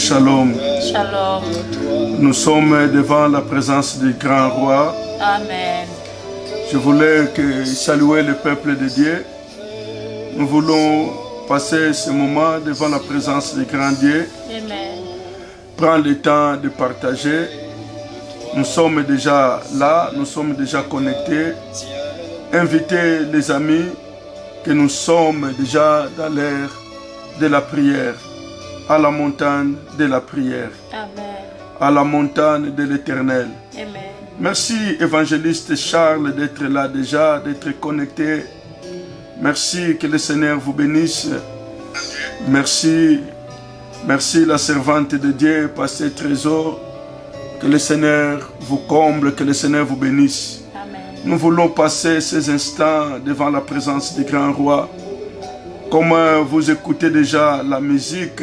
Shalom. Shalom. Nous sommes devant la présence du grand roi. Amen. Je voulais saluer le peuple de Dieu. Nous voulons passer ce moment devant la présence du grand Dieu. Amen. Prendre le temps de partager. Nous sommes déjà là, nous sommes déjà connectés. Invitez les amis que nous sommes déjà dans l'ère de la prière, à la montagne de la prière, Amen. à la montagne de l'Éternel. Amen. Merci évangéliste Charles d'être là déjà, d'être connecté. Merci, que le Seigneur vous bénisse. Merci, merci la servante de Dieu, pasteur Trésor. Que le Seigneur vous comble, que le Seigneur vous bénisse. Amen. Nous voulons passer ces instants devant la présence du grand roi. Comme vous écoutez déjà la musique,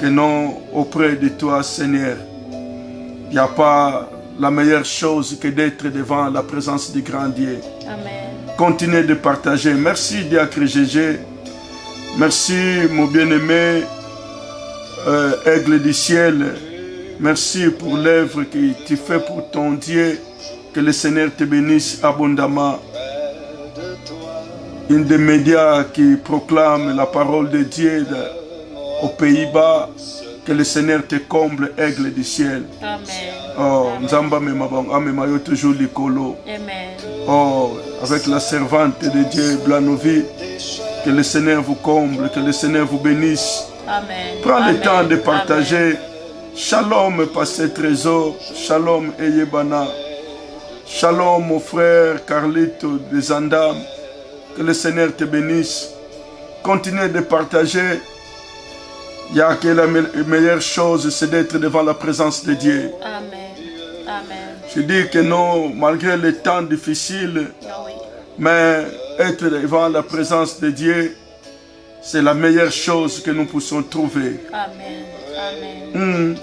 que non auprès de toi, Seigneur. Il n'y a pas la meilleure chose que d'être devant la présence du grand Dieu. Amen. Continuez de partager. Merci, Diacre Gégé. Merci, mon bien-aimé Aigle du ciel. Merci pour l'œuvre que tu fais pour ton Dieu. Que le Seigneur te bénisse abondamment. Un des médias qui proclame la parole de Dieu aux Pays-Bas. Que le Seigneur te comble, Aigle du ciel. Amen. Oh, Nzamba Memayo toujours l'icolo. Amen. Oh, avec la servante de Dieu, Blanovi. Que le Seigneur vous comble, que le Seigneur vous bénisse. Amen. Prends le Amen. temps de partager. Amen. Shalom, pasteur Trésor. Shalom, Eyebana. Shalom, mon frère Carlito de Zandam. Que le Seigneur te bénisse. Continue de partager. Il y a que la meilleure chose, c'est d'être devant la présence de Dieu. Amen. Amen. Je dis que non, malgré les temps difficiles, Oh oui. mais être devant la présence de Dieu, c'est la meilleure chose que nous puissions trouver. Amen. Amen.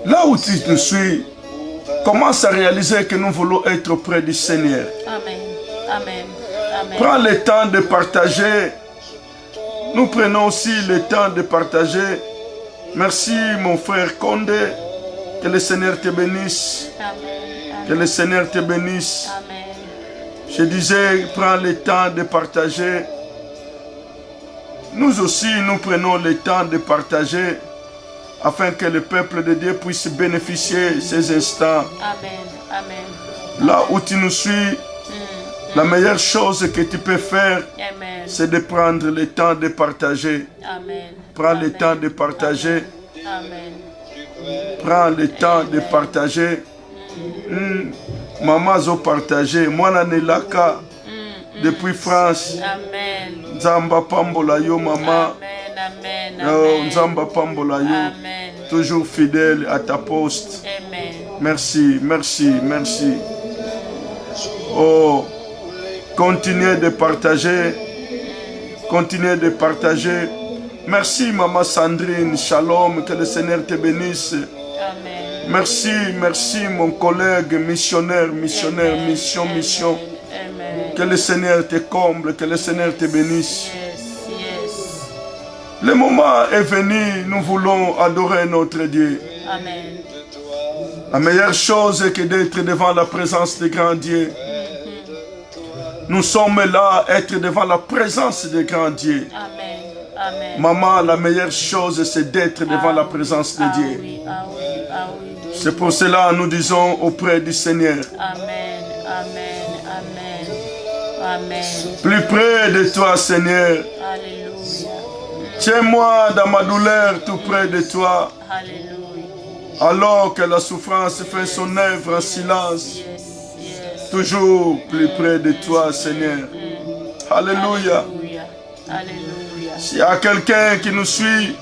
Là où tu nous suis, commence à réaliser que nous voulons être auprès du Seigneur. Amen. Amen. Amen. Prends le temps de partager. Nous prenons aussi le temps de partager. Merci mon frère Condé. Que le Seigneur te bénisse. Amen. Que le Seigneur te bénisse. Amen. Je disais, prends le temps de partager. Nous aussi, nous prenons le temps de partager afin que le peuple de Dieu puisse bénéficier de ces instants. Amen. Amen. Là où tu nous suis, la meilleure chose que tu peux faire, Amen. c'est de prendre le temps de partager. Amen. Prends le temps de partager. Amen. Prends le temps de partager. Maman zo partagé. Moi, Nanelaka, depuis France. Amen. Nzamba Pambola yo, maman. Amen. Amen. Oh, Amen. Nzamba Pambola yo. Amen. Toujours fidèle à ta poste. Amen. Merci, merci, merci. Oh, continuez de partager. Continuez de partager. Merci, maman Sandrine. Shalom, que le Seigneur te bénisse. Amen. Merci, merci, mon collègue missionnaire, Amen. mission. Amen. Que le Seigneur te comble, que le Seigneur te bénisse. Yes, yes. Le moment est venu, nous voulons adorer notre Dieu. Amen. La meilleure chose que d'être devant la présence du grand Dieu. Nous sommes là, être devant la présence du grand Dieu. Amen. Amen. Maman, la meilleure chose, c'est d'être devant la présence de Dieu. Oui, ah oui, ah oui. C'est pour cela que nous disons auprès du Seigneur. Amen. Amen. Amen. Amen. Plus près de toi, Seigneur. Alléluia. Tiens-moi dans ma douleur, tout près de toi. Alléluia. Alors que la souffrance fait son œuvre en silence. Yes, yes. Toujours plus près de toi, Seigneur. Alléluia. Alléluia. Alléluia. S'il y a quelqu'un qui nous suit,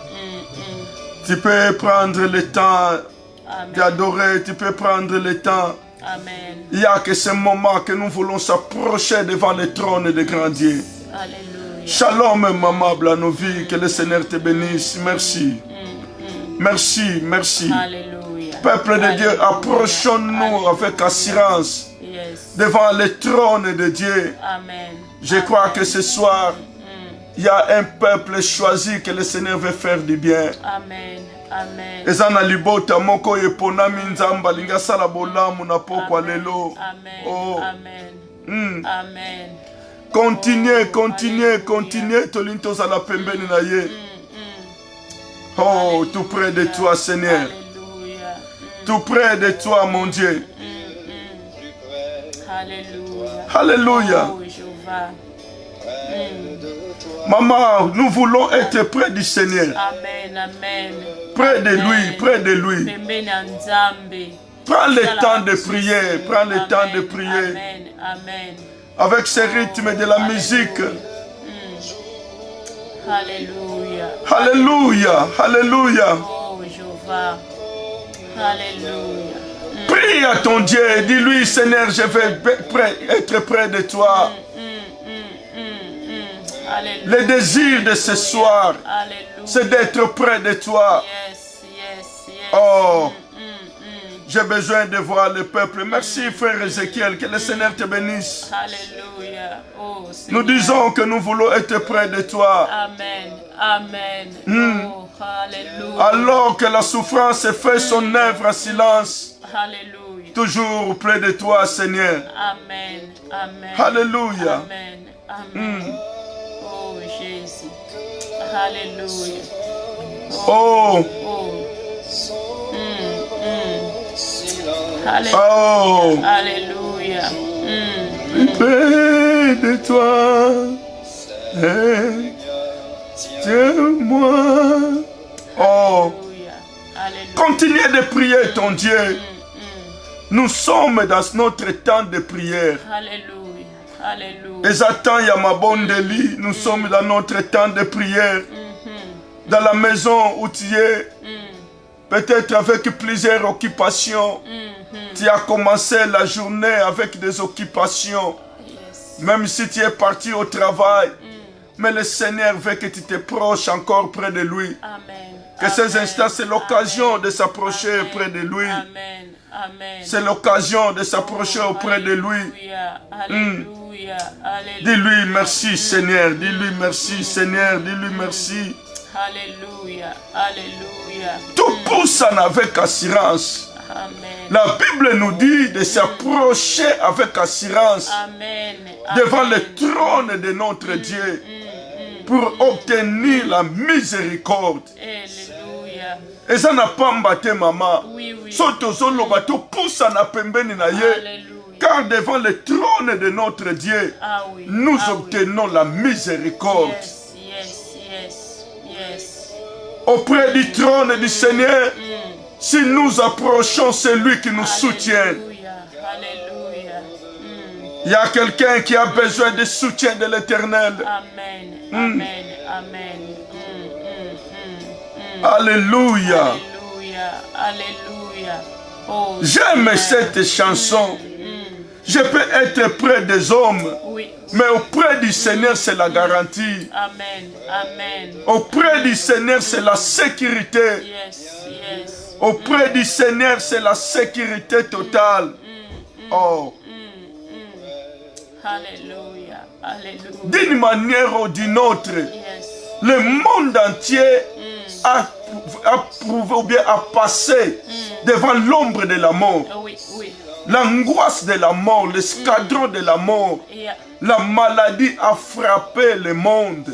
tu peux prendre le temps d'adorer, tu peux prendre le temps. Amen. Il n'y a que ce moment que nous voulons s'approcher devant le trône de grand Dieu. Alléluia. Shalom, maman Blanovi, que le Seigneur te bénisse. Merci. Merci, merci. Alléluia. Peuple de Dieu, approchons-nous avec assurance Yes. devant le trône de Dieu. Amen. Je crois que ce soir, il y a un peuple choisi que le Seigneur veut faire du bien. Amen. Amen. Eza na libota moko eponami nzamba linga sala bolamu na pokwa lelo. Amen. Oh. Amen. Amen. Continuez, continuez, continuez. Tolinto zala pembeni na ye. Oh, tout près de toi, Seigneur. Alléluia. Tout près de toi, mon Dieu. Alléluia. Alléluia. Oh, Jéhovah. Maman, nous voulons être près du Seigneur. Amen. Amen. Près de lui, près de lui. Pembeni ya Nzambe. Prends le temps de prier, prends le temps de prier. Amen. Amen. Avec ce rythme de la musique. Alléluia. Alléluia, alléluia. Oh, Jéhovah. Alléluia. Prie à ton Dieu et dis-lui, Seigneur, je vais être près de toi. Alléluia. Le désir de ce soir, Alléluia. c'est d'être près de toi. Yes, yes, yes. Oh, j'ai besoin de voir le peuple. Merci, frère Ézéchiel, que le Seigneur te bénisse. Alléluia. Oh, Nous Seigneur. disons que nous voulons être près de toi. Amen. Amen. Oh, alléluia. Alors que la souffrance fait son œuvre en silence, Alléluia. toujours près de toi, Seigneur. Amen. Amen. Alléluia. Amen. Amen. Oh, Jésus. Alléluia. Oh, Oh. Alléluia. oh, Alléluia. près de toi, Dieu-moi. Oh, Alléluia. Alléluia. continuez de prier ton Dieu. Nous sommes dans notre temps de prière. Alléluia. Alléluia. Ezatan Yamabondeli, nous sommes dans notre temps de prière. Dans la maison où tu es, peut-être avec plusieurs occupations. Tu as commencé la journée avec des occupations. Yes. Même si tu es parti au travail. Mais le Seigneur veut que tu te proches encore près de lui. Amen. Que ces Amen. instants, c'est l'occasion Amen. de s'approcher Amen. près de lui. Amen. Amen. C'est l'occasion de s'approcher auprès de lui. Alléluia. Alléluia. Alléluia. Dis-lui merci Seigneur, dis-lui merci Seigneur, dis-lui merci. Alléluia. Alléluia. Tout pousse avec assurance. Amen. La Bible nous dit de s'approcher avec assurance Amen. devant Amen. le trône de notre Dieu pour obtenir la miséricorde. Alléluia. Et ça n'a pas mbatté maman. Oui, oui. Soto zolo bato pousse na pembeni na ye. Alléluia. Car devant le trône de notre Dieu, Ah oui. nous Ah oui. obtenons la miséricorde. Yes, yes, yes, yes. Auprès du trône du Seigneur, si nous approchons celui qui nous soutient. Alléluia. Alléluia. Il y a quelqu'un qui a besoin de soutien de l'Éternel. Amen. Amen. Amen. Alléluia. Alléluia. Alléluia. Oh, J'aime Seigneur. cette chanson. Je peux être près des hommes, Oui. mais auprès du Seigneur, c'est la garantie. Amen. Amen. Auprès du Seigneur, c'est la sécurité. Yes. Yes. Auprès du Seigneur, c'est la sécurité totale. Oh, Alléluia. Alléluia. d'une manière ou d'une autre, Yes. le monde entier a prouvé ou bien a passé devant l'ombre de la mort. Oui. Oui. L'angoisse de la mort, l'escadron de la mort, Yeah. la maladie a frappé le monde.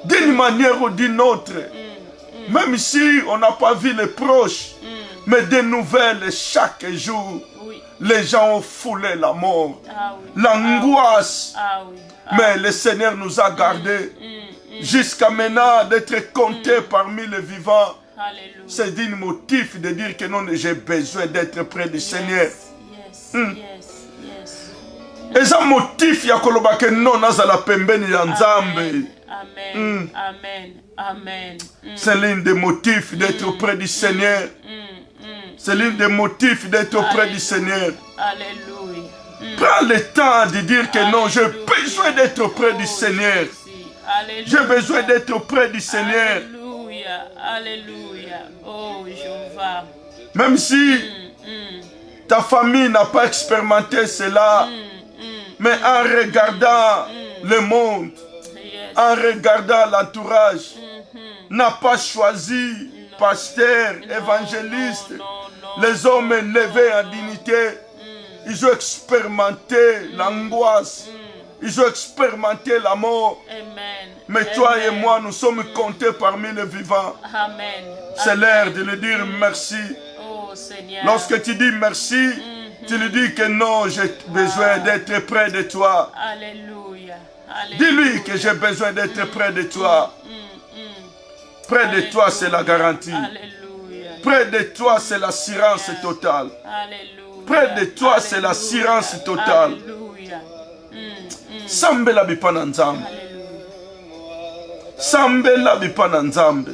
D'une manière ou d'une autre, même si on n'a pas vu les proches, mais des nouvelles chaque jour, Oui. les gens ont foulé la mort, Ah oui. l'angoisse. Ah oui. Mais le Seigneur nous a gardés jusqu'à maintenant d'être comptés parmi les vivants. Alléluia. C'est un motif de dire que non, j'ai besoin d'être près du Seigneur. Yes. Yes. Yes. Et un motif ya koloba que non nazala pembeni ya Nzambe. Amen. Amen. Amen. C'est l'un des motifs d'être auprès du Seigneur. C'est l'un des motifs d'être auprès du Seigneur. Alléluia. Prends le temps de dire que non, j'ai besoin d'être auprès du Seigneur. Alléluia. J'ai besoin d'être auprès du Seigneur. Alléluia. Alléluia. Oh, Jéhovah. Même si ta famille n'a pas expérimenté cela, mais en regardant le monde, en regardant l'entourage, n'a pas choisi pasteur, évangéliste, les hommes élevés en dignité. Ils ont expérimenté l'angoisse. Ils ont expérimenté la mort. Mais toi et moi, nous sommes comptés parmi les vivants. C'est l'heure de lui dire merci. Lorsque tu dis merci, tu lui dis que non, j'ai besoin d'être près de toi. Dis-lui que j'ai besoin d'être près de toi. Près de toi, c'est la garantie. Près de toi, c'est l'assurance totale. Près de toi, c'est l'assurance totale. Sambela bipana nzambe. Sambela bipana nzambe.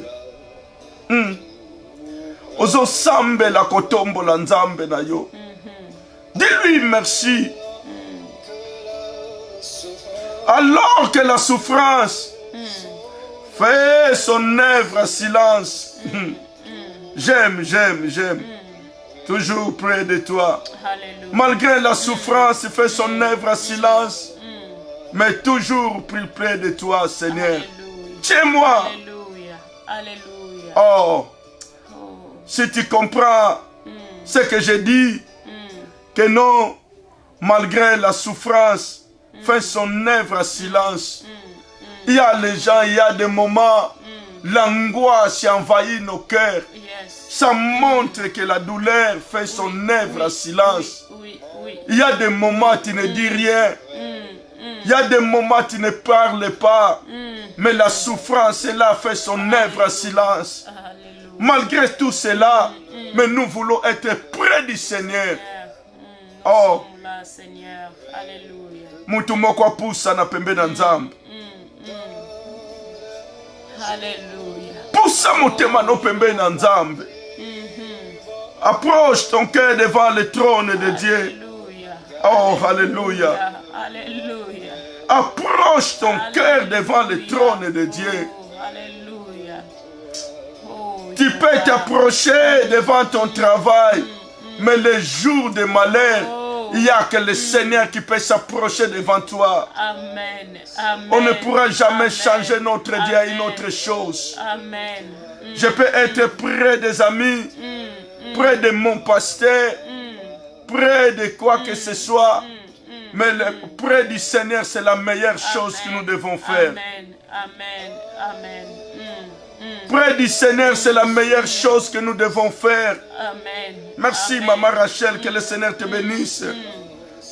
Ozo sambela kotombola nzambe na yo. Dis-lui merci. Alors que la souffrance fait son œuvre à silence. J'aime. Toujours près de toi. Malgré la souffrance, fait son œuvre à silence. Mais toujours plus près de toi, Seigneur. Tiens-moi. Oh. Si tu comprends ce que j'ai dit, que non, malgré la souffrance, fait son œuvre à silence. Il y a les gens, il y a des moments, l'angoisse envahit nos cœurs. Ça montre que la douleur fait son œuvre à silence. Il y a des moments tu ne dis rien. Il y a des moments tu ne parles pas. Mais la souffrance est là, fait son œuvre à silence. Malgré tout cela, mais nous voulons être près du Seigneur. Oh, mutu moko apusa na pembe na nzambe. Poussa motema no pembe na nzambe. Approche ton cœur devant le trône de Dieu. Oh, alléluia. Approche ton cœur devant le trône de Dieu. Tu peux t'approcher devant ton travail, mais les jours de malheur, il n'y a que le Seigneur qui peut s'approcher devant toi. On ne pourra jamais changer notre Dieu à une autre chose. Je peux être près des amis, près de mon pasteur, près de quoi que ce soit, mais près du Seigneur, c'est la meilleure chose que nous devons faire. Près du Seigneur, c'est la meilleure chose que nous devons faire. Merci, Maman Rachel, que le Seigneur te bénisse.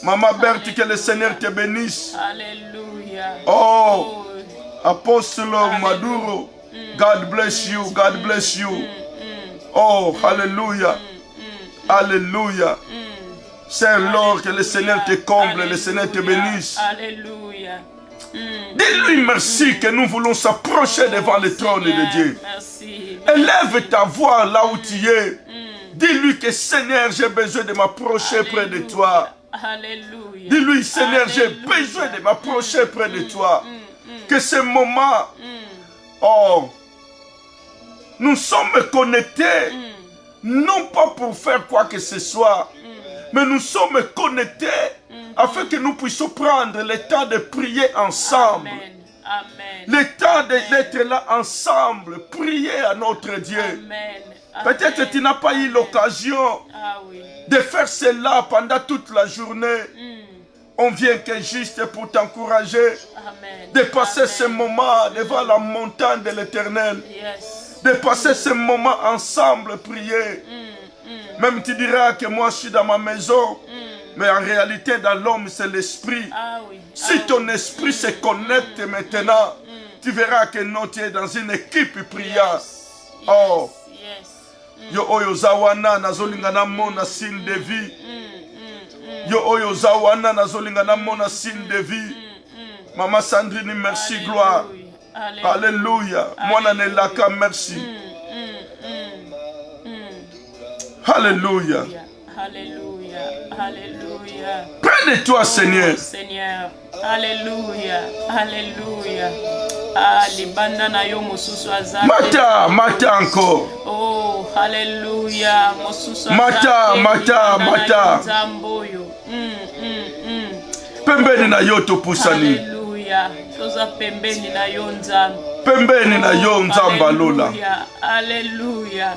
Maman Berthe, que le Seigneur te bénisse. Oh, Apostle Maduro, God bless you, God bless you. Oh, alléluia, alléluia. Sœur Laure, que le Seigneur te comble, le Seigneur te bénisse. Alléluia. Dis-lui merci que nous voulons s'approcher devant le trône de Dieu. Élève ta voix là où tu es. Dis-lui que Seigneur, j'ai besoin de m'approcher près de toi. Dis-lui, Seigneur, j'ai besoin de m'approcher près de toi. Que ce moment, oh, nous sommes connectés, non pas pour faire quoi que ce soit, mais nous sommes connectés afin que nous puissions prendre le temps de prier ensemble. Le temps d'être là ensemble, prier à notre Dieu. Peut-être que tu n'as pas eu l'occasion de faire cela pendant toute la journée. On vient que juste pour t'encourager de passer ce moment devant la montagne de l'Éternel. De passer ce moment ensemble, prier. Même tu diras que moi je suis dans ma maison. Mais en réalité, dans l'homme, c'est l'esprit. Si ton esprit se connecte maintenant, tu verras que non, tu es dans une équipe priant. Oh, yo oyo zawana nazolinga na mona signe de vie. Yo oyo zawana nazolinga na mona signe de vie. Maman Sandrine, merci, gloire. Alléluia. Mwana Nelaka, merci. Alléluia. Alléluia. Alléluia. Près de toi, Seigneur. Seigneur. Alléluia. Alléluia. Ah, libanda na yo mosusu azate. Mata encore. Oh, alléluia. Mosusu azate. Mata. Zamboyo. Pembeni na yo to pusani. Hallelujah. Toza pembeni na yo nzambe. Pembeni na yo nzamba lola. Hallelujah.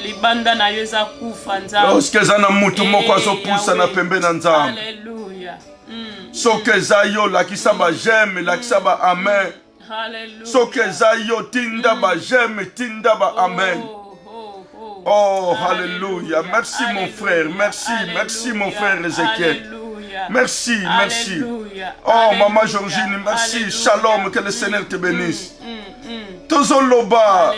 Libanda na yo eza kufa nzambe. Lorsque zana mutu moko azopusa na pembeni na nzambe. Hallelujah. Soke za yo lakisa ba j'aime, lakisa ba amen. Hallelujah. Soke za yo tinda ba j'aime, tinda ba amen. Oh, hallelujah. Merci mon frère, merci, merci mon frère Ézéchiel. Merci, merci. Oh, maman Georgine, merci. Shalom, que le Seigneur te bénisse. Tozoloba.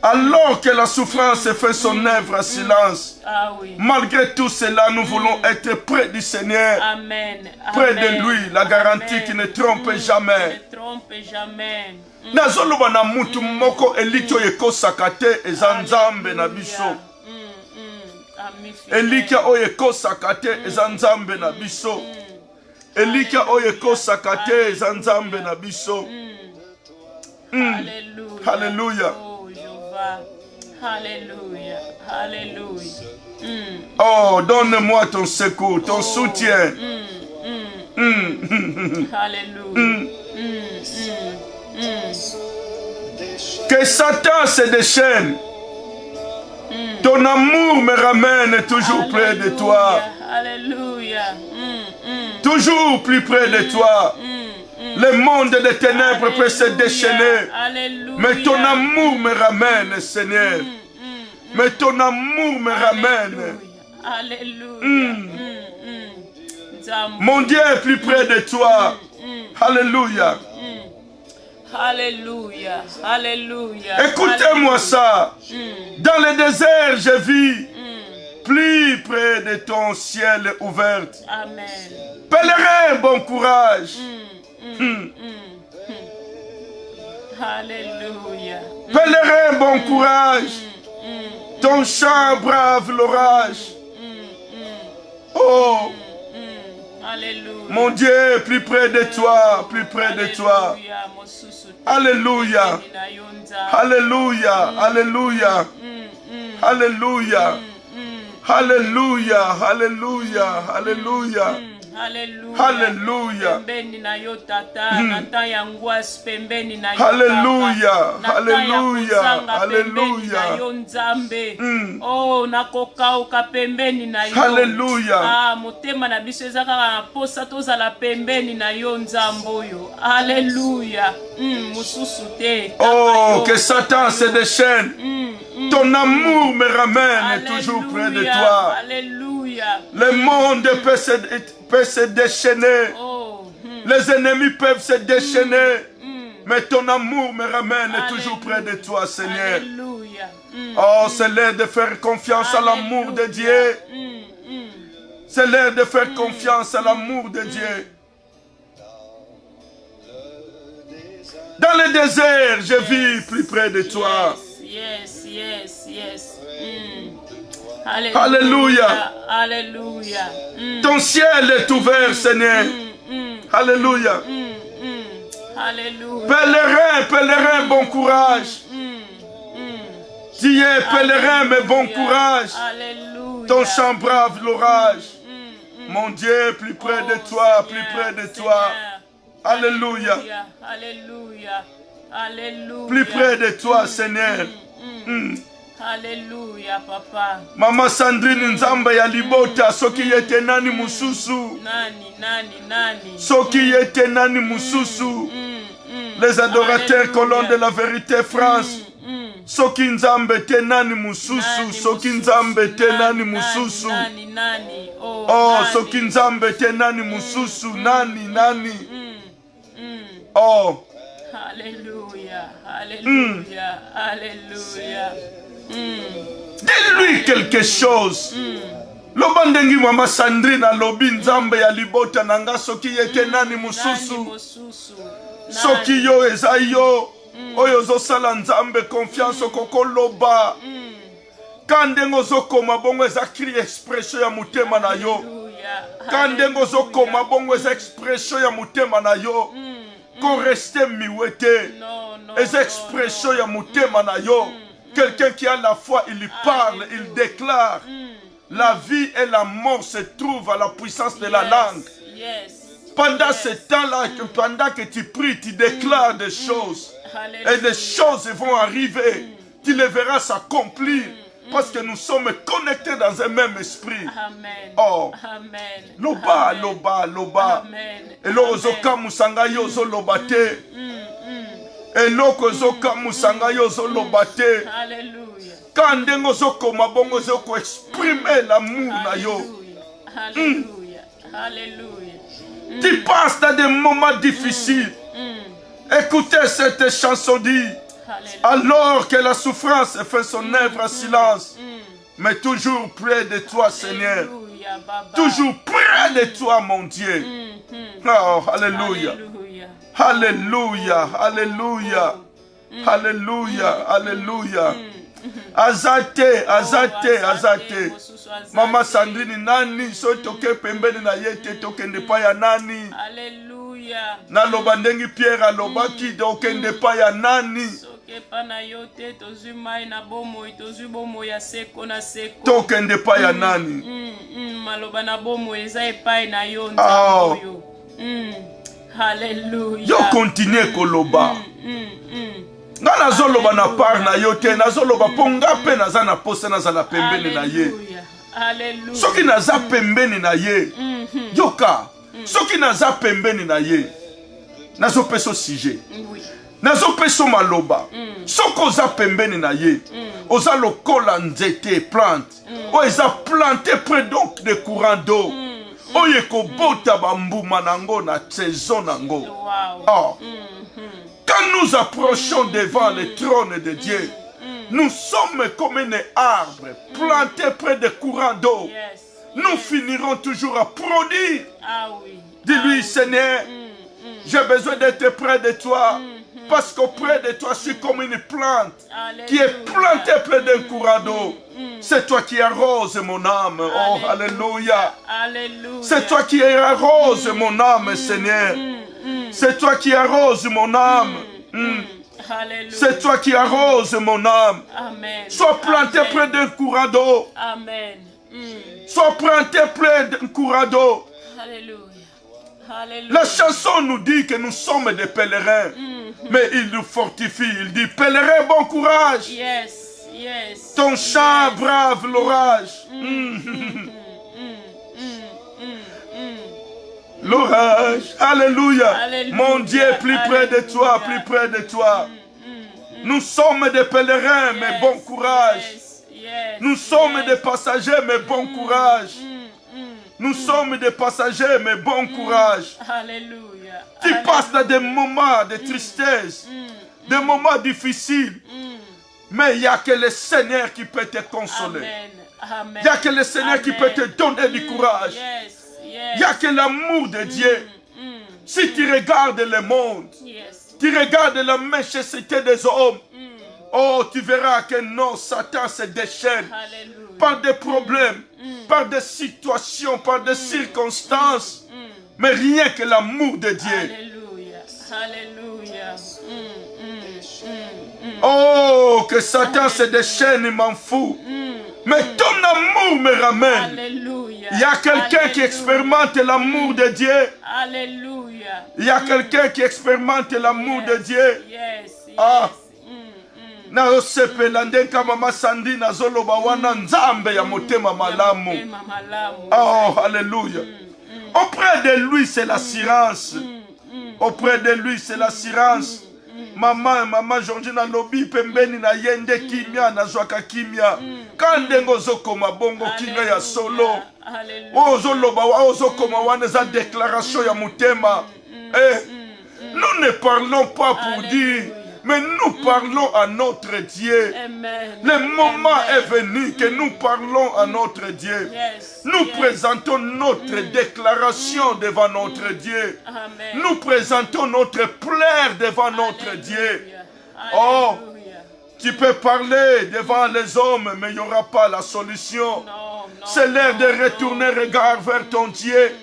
Alors que la souffrance fait son œuvre à silence, malgré tout cela, nous voulons être près du Seigneur, près de lui, la garantie qui ne trompe jamais. Nazoloba na mutu moko elito yekosaka te eza nzambe na biso. Elika oyo ekosaka te eza nzambe na biso. Elika oyo ekosaka te eza nzambe na biso. Hallelujah. Hallelujah. Hallelujah. Oh, donne-moi ton secours, ton soutien. Hallelujah. Que Satan se déchaîne. Ton amour me ramène toujours près de toi. Alléluia. Toujours plus près de toi. Le monde des ténèbres peut se déchaîner. Mais ton amour me ramène, Seigneur. Mais ton amour me ramène. Alléluia. Mon Dieu est plus près de toi. Alléluia. Alléluia. Alléluia. Écoutez-moi ça. Dans le désert, je vis plus près de ton ciel ouvert. Amen. Pèlerin, bon courage. Alléluia. Pèlerin, bon courage. Ton chant brave l'orage. Oh. Alléluia. Mon Dieu, plus près de toi, plus près de toi. Alléluia. Alléluia. Alléluia. Alléluia. Alléluia. Alléluia. Alléluia. Alléluia. Alléluia. Alléluia. Alléluia. Oh, nakokauka pembeni na yo. Alléluia. Ah, motema na biso ezaka na posa tozala pembeni na yo nzambo yo. Alléluia. Mususu te. Oh, que Satan se déchaîne. Ton amour me ramène toujours près de toi. Alléluia. Le monde peut se déchaîner. Les ennemis peuvent se déchaîner. Mais ton amour me ramène toujours près de toi, Seigneur. Alléluia. Oh, c'est l'heure de faire confiance à l'amour de Dieu. C'est l'heure de faire confiance à l'amour de Dieu. Dans le désert, je vis plus près de toi. Yes, yes, yes. Alléluia. Alléluia. Ton ciel est ouvert, Seigneur. Alléluia. Alléluia. Pèlerin, pèlerin, bon courage. Tu es pèlerin, mais bon courage. Alléluia. Ton chant brave l'orage. Mon Dieu, plus près de toi, plus près de toi. Alléluia. Alléluia. Alléluia. Plus près de toi, Seigneur. Alléluia, papa. Maman Sandrine Nzamba ya libota, soki yete nani mususu. Nani. Soki yete nani mususu. Les adorateurs colons de la vérité France. Soki Nzambe te nani mususu. Soki Nzambe te nani mususu. Nani. Oh, soki Nzambe te nani mususu. Nani. Oh. Alléluia. Alléluia. Alléluia. Dis-lui quelque chose. Lobandengi mama Sandrine alobi Nzambe ya libota nanga soki yete nani mususu. Soki yo eza yo. Oyo zosala Nzambe confiance okokoloba. Kandengo zokoma bongo eza cri expression ya mutema na yo. Kandengo zokoma bongo eza expression ya mutema na yo. Qu'on reste miwete. Eza expression ya mutema na yo. Quelqu'un qui a la foi, il parle, il déclare. La vie et la mort se trouvent à la puissance de la langue. Pendant ce temps-là, pendant que tu pries, tu déclares des choses. Alléluia. Et des choses vont arriver. Tu les verras s'accomplir. Parce que nous sommes connectés dans un même esprit. Amen. Oh. Amen. Loba, Amen. loba, loba. Amen. Eloko musanga yo zoloba te. Eloko musanga yo zoloba te. Alléluia. Quand ndengo zokoma bongo zoko exprimer l'amour na yo. Alléluia. Alléluia. Tu passes dans des moments difficiles. Écoutez cette chanson dit. Alors que la souffrance fait son œuvre en silence, mais toujours près de toi, Seigneur. Toujours près de toi, mon Dieu. Oh, alléluia. Alléluia. Alléluia. Alléluia. Alléluia. Azate, azate, azate. Mama Sandrine nani so toke pembeni na yete toke ndepa ya nani. Alléluia. Na loba ndengi Pierre alobaki toke ndepa ya nani. Tokende pa ya nani. Maloba na bomo eza epai na yo Oh. nzambo yo. Hallelujah. Yo continue koloba. Nga nazoloba na part na yo te, nazoloba po nga pe naza na posa naza na pembeni na ye. Hallelujah. Soki naza pembeni na ye. Yoka. Soki naza pembeni na ye. Nazo peso sujet. Oui. Nazo peso maloba. Soko oza pembeni na ye. Oza lokola nzete plante. O eza planté près donc de courants d'eau. Oye kobota bambuma nango na saison nango. Wow. Oh. Quand nous approchons devant le trône de Dieu, nous sommes comme un arbre planté près des courants d'eau. Yes. Nous finirons toujours à produire. Ah oui. Dis-lui, Seigneur, j'ai besoin d'être près de toi. Parce qu'auprès de toi, je suis comme une plante qui est plantée près d'un courant d'eau. C'est toi qui arroses mon âme. Oh, alléluia. Alléluia. C'est toi qui arroses mon âme, Seigneur. C'est toi qui arroses mon âme. Alléluia. C'est toi qui arroses mon âme. Amen. Sois planté près d'un courant d'eau. Amen. Sois planté près d'un courant d'eau. Alléluia. Alléluia. La chanson nous dit que nous sommes des pèlerins. Mais il nous fortifie. Il dit, pèlerin, bon courage. Yes. Yes. Ton chant brave l'orage. L'orage. Alléluia. Alléluia. Mon Dieu, plus près de toi, plus près de toi. Nous sommes des pèlerins, mais bon courage. Yes. Yes. Nous sommes des passagers, mais bon courage. Nous sommes des passagers, mais bon courage. Alléluia. Tu passes dans des moments de tristesse, des moments difficiles. Mais il n'y a que le Seigneur qui peut te consoler. Amen. Amen. Il n'y a que le Seigneur qui peut te donner du courage. Yes. Il n'y a que l'amour de Dieu. Si tu regardes le monde, Yes. tu regardes la méchanceté des hommes, oh, tu verras que non, Satan se déchaîne Alléluia. par des problèmes, par des situations, par des circonstances. Mais rien que l'amour de Dieu. Alléluia. Alléluia. Oh, que Satan se déchaîne, il m'en fout. Mais ton amour me ramène. Alléluia. Il y a quelqu'un qui expérimente l'amour de Dieu. Alléluia. Il y a quelqu'un qui expérimente l'amour de Dieu. Yes. Ah. Naosepela ndenka mama Sandi nazoloba wana nzambe ya motema malamu. Oh, alléluia. Auprès de lui, c'est l'assurance. Auprès de lui, c'est l'assurance. Maman Georgina lobi pembeni na yende kimia na zwaka kimia. Kandengo zokoma bongo kimia ya solo. Ozoloba ozokoma wana za déclaration ya motema. Nous ne parlons pas pour dire, mais nous parlons à notre Dieu. Amen. Le moment est venu que nous parlons à notre Dieu. Yes. Nous présentons notre déclaration devant notre Dieu. Amen. Nous présentons notre plaire devant notre Dieu. Oh, tu peux parler devant les hommes, mais il n'y aura pas la solution. C'est l'heure de retourner regard vers ton Dieu.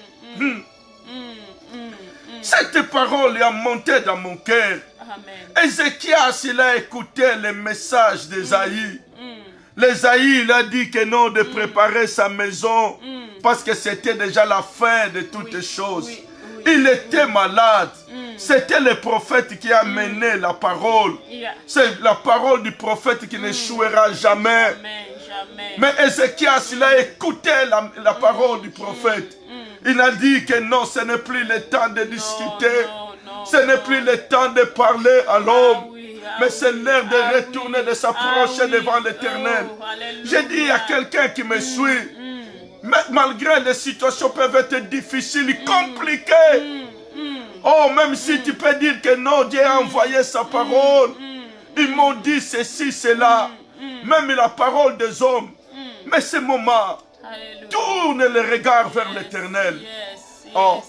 Cette parole est montée dans mon cœur. Ézéchias, il a écouté le message d'Ésaïe. L'Ésaïe, il a dit que non, de préparer sa maison, parce que c'était déjà la fin de toutes choses. Il était malade. C'était le prophète qui a mené la parole. C'est la parole du prophète qui n'échouera jamais. Mais Ézéchias, il a écouté la parole du prophète. Il a dit que non, ce n'est plus le temps de discuter. Ce n'est plus le temps de parler à l'homme. Mais c'est l'heure de retourner, de s'approcher devant l'Éternel. J'ai dit à quelqu'un qui me suit, malgré les situations peuvent être difficiles, compliquées. Oh, même si tu peux dire que non, Dieu a envoyé sa parole. Ils m'ont dit ceci, cela. Même la parole des hommes. Mais ce moment, tourne le regard vers l'Éternel. Oh.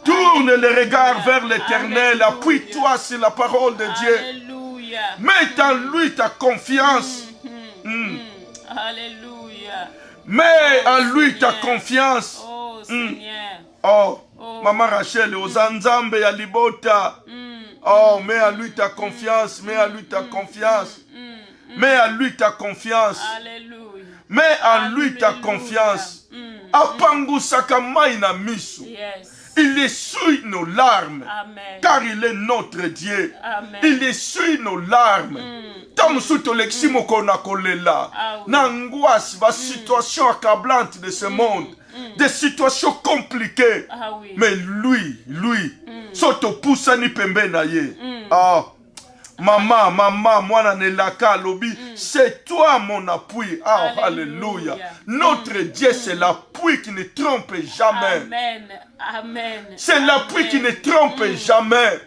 Tourne le regard vers l'Éternel. Appuie-toi sur la parole de Dieu. Mets en lui ta confiance. Mets en lui ta confiance. Oh, Maman Rachel, aux Nzambe ya libota. Oh, mets en lui ta confiance. Mets en lui ta confiance. Mets en lui ta confiance. Mets en lui ta confiance. Apangusaka mai na misu. Il essuie nos larmes. Car il est notre Dieu. Il essuie nos larmes. Tamusuto leximo kona kolela. N'angoisse, va situation accablante de ce monde. Des situations compliquées. Mais lui, soto poussa ni pembe na ye. Maman, moi nelaka lobi, c'est toi mon appui. Alléluia. Notre Dieu, c'est l'appui qui ne trompe jamais. C'est l'appui qui ne trompe jamais.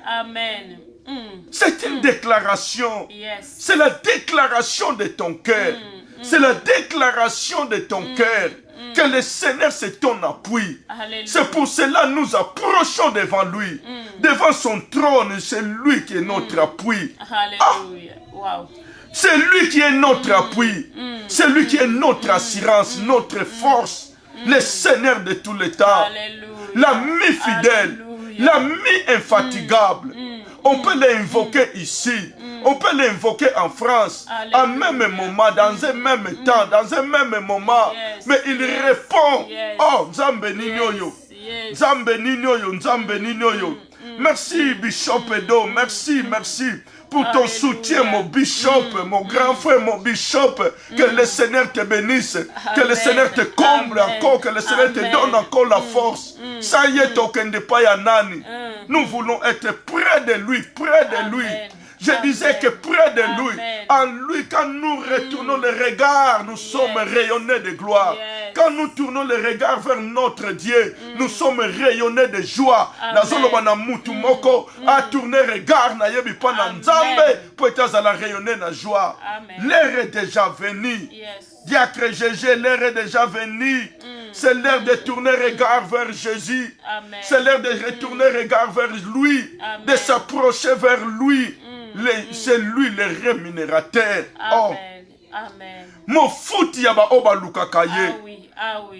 C'est une déclaration. C'est la déclaration de ton cœur. C'est la déclaration de ton cœur. Que le Seigneur c'est ton appui. C'est pour cela que nous approchons devant lui. Devant son trône, c'est lui qui est notre appui. C'est lui qui est notre appui. C'est lui qui est notre assurance, notre force. Le Seigneur de tous les temps. L'ami fidèle. L'ami infatigable. On peut l'invoquer ici. On peut l'invoquer en France, à même moment, dans un même temps, dans un même moment. Mais il répond. Oh, Nzambe Ninyoyo. Nzambe Ninyoyo, Nzambe Ninyoyo. Merci, Bishop Edo. Merci pour ton soutien, mon Bishop, mon grand frère, mon Bishop. Que le Seigneur te bénisse. Que le Seigneur te comble encore. Que le Seigneur te donne encore la force. Ça y est, Tokende Payanani. Nous voulons être près de lui, près de lui. Je disais que près de lui, en lui, quand nous retournons le regard, nous sommes rayonnés de gloire. Quand nous tournons le regard vers notre Dieu, nous sommes rayonnés de joie. Nazoloba na mutu moko, a tourné regard na yebi pa na Nzambe, pour être à la rayonner na joie. L'heure est déjà venue. Diacre Gégé, l'heure est déjà venue. C'est l'heure de tourner regard vers Jésus. C'est l'heure de retourner regard vers lui, de s'approcher vers lui. C'est lui le rémunérateur. Oh. Mon foot yaba oba lukakaye.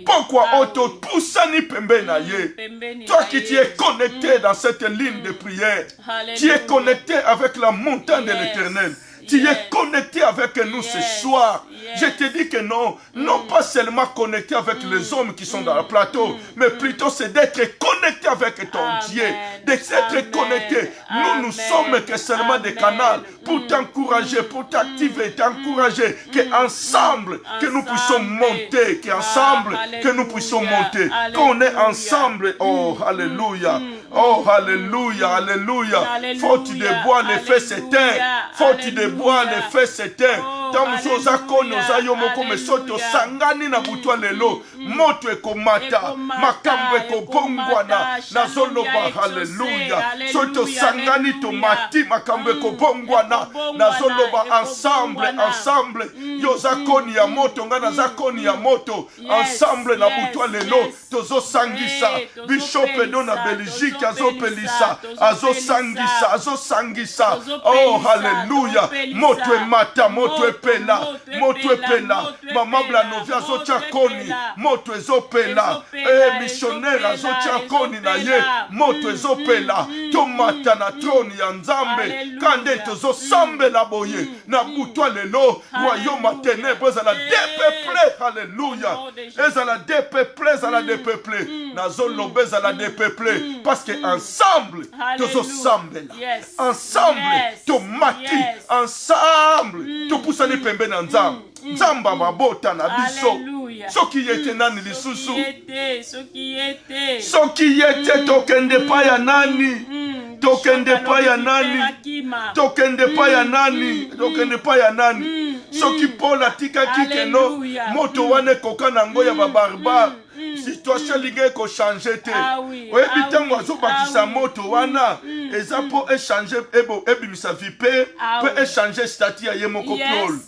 Pourquoi auto poussani pembe na ye? Toi qui tu es connecté dans cette ligne de prière, tu es connecté avec la montagne de l'Éternel. Tu es connecté avec nous ce soir. Je te dis que non, non pas seulement connecté avec les hommes qui sont dans le plateau, mais plutôt c'est d'être connecté avec ton Dieu, d'être connecté. Nous sommes que seulement des canaux pour t'encourager, pour t'activer, t'encourager, qu'ensemble, que nous puissions monter, qu'ensemble, que nous puissions monter, qu'on est ensemble. Oh, alléluia. Oh, alléluia, alléluia. Faute de bois, le feu s'éteint. Faute de bois, le feu s'éteint. Tamuzo zako noza yomoko mesoto sangani na butwa lelo. Moto ekomata. Makambo ekobongwana. Nazoloba, alléluia. Soto sangani tomati. Makambo ekobongwana. Nazoloba ensemble, ensemble. Yo zakoni ya moto, ngana zakoni ya moto. Ensemble na butwa lelo. Tozo sangisa. Bishop Edo na Belgique. Azo pelisa, azo sangisa, azo sangisa. Oh, hallelujah. Moto e mata, moto e epela, moto epela, mama Blanovia azotia koni, moto ezopela, missionnaire azotia koni na ye, moto ezopela, tomata na troni ya Nzambe, kande tozosambela boye, na butwa lelo, royaume à ténèbres, ezala dépeuplé, alléluia, ezala dépeuplé, ezala dépeuplé, nazolobe ezala dépeuplé, parce que ensemble, tozosambela, ensemble, tomati, ensemble, topusani pembe na Nzambe, Nzamba mabota na biso, soki yete nani lisusu, soki yete tokende pa ya nani, tokende pa ya nani, tokende pa ya nani, tokende pa ya nani, soki Paul atika kikeno, moto wane koka nango ya babarbare, situation ligue ko changer te. Oyebi tango azobakisa moto wana, eza po échanger ebimisa vipe, pe échanger statut ya ye moko Paul.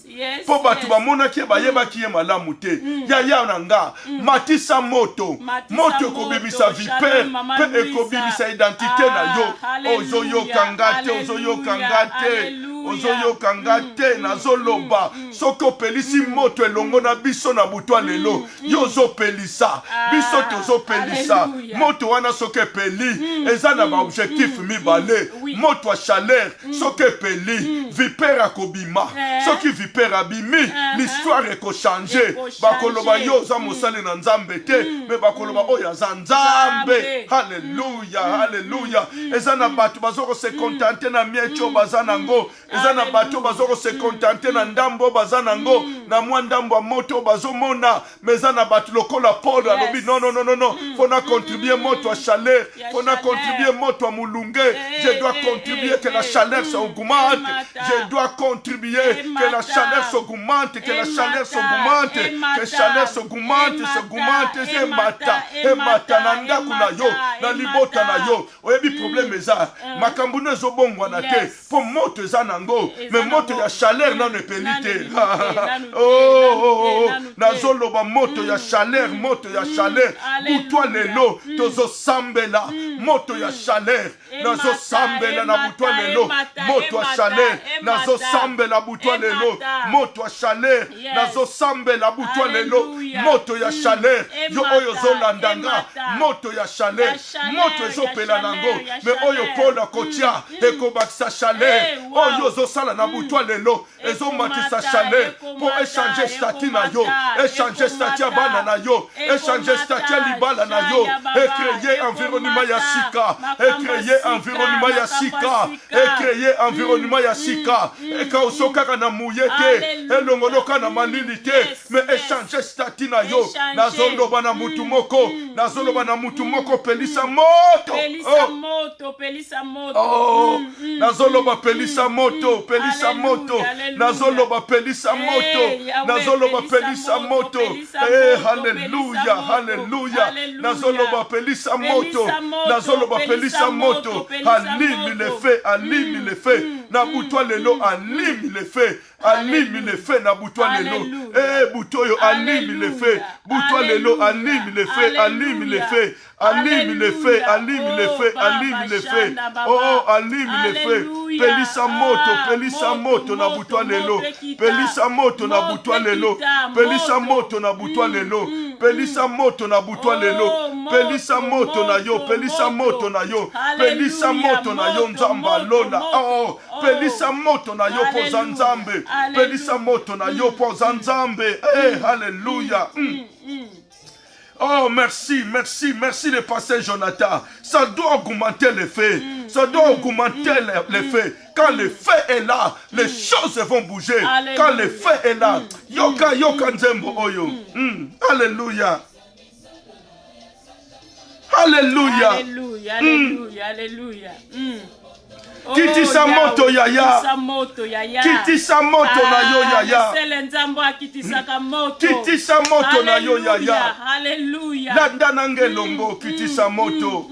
Po batu bamonaki bayebaki ye malamu te. Ya nanga, matisa moto, moto ekobimisa vipe, pe ekobimisa identité na yo. Ozoyo kangate, ozoyo kangate. Ozoyo kangate na zoloba soko pelisi moto elongo na biso na butwa lelo yozo pelisa biso tozo pelisa moto wana soke peli eza na ba objectif mibale moto a chaleur soke peli vipera kobima soki vipera bimi l'histoire eko changer bakoloba yo za mosali na Nzambe te me bakoloba oya za Nzambe haleluya haleluya eza na batu bazoko se contenter na miecho bazanango eza na bato bazoko se contenter na ndambo bazanango na mwa ndambo moto bazomona meza na bato lokola Paul alobi non fona contribuer moto à chaleur fona contribuer moto à mulunge je dois contribuer que la chaleur s'augmente je dois contribuer que la chaleur s'augmente que la chaleur s'augmente que la chaleur s'augmente emata na ndaku na yo na libota na yo oyebi problème eza makambo no ezobongwana te po moto eza nango mais moto ya chaleur nano epeli te nazoloba moto ya chaleur butwa lelo tozosambela moto ya chaleur nazosambela na butwa lelo moto ya chaleur nazosambela butwa lelo moto ya chaleur nazosambela butwa lelo moto ya chaleur yo oyo zolandanga moto ya chaleur moto ezopela nango mais oyo Paul akotia ekobakisa chaleur oyo zosala na butwa lelo ezomatisa chaleur pour échanger statut na yo échanger statut ya bana na yo échanger statut ya libala na yo et créer environnement ya sika et créer environnement ya sika et créer environnement ya sika et ka osokaka na muyete elongoloka na malili te mais échanger statut na yo nazoloba na mutu moko pelisa moto nazoloba pelisa moto nazoloba pelisa moto haleluya haleluya nazoloba pelisa moto alimi le feu na butwa lelo alimi le feu na butwa lelo butoyo alimi le feu butwa lelo alimi le feu alimi le feu oh alimi le feu pelisa moto na butwa lelo pelisa moto na butwa lelo pelisa moto na butwa lelo pelisa moto na butwa lelo pelisa moto na yo pelisa moto na yo Nzamba lola oh pelisa moto na yo poza Nzambe pelisa moto na yo poza Nzambe haleluya Oh, merci le pasteur Jonathan. Ça doit augmenter les faits. Ça doit augmenter les faits. Quand le fait est là, les choses vont bouger. Alléluia. Quand le fait est là, yoka nzembo oyo. Alléluia. Alléluia. Alléluia. Kitisa moto yaya. Kitisa moto na yo yaya. Kitisa moto na yo yaya. Alléluia. Landa nangelongo kitisa moto.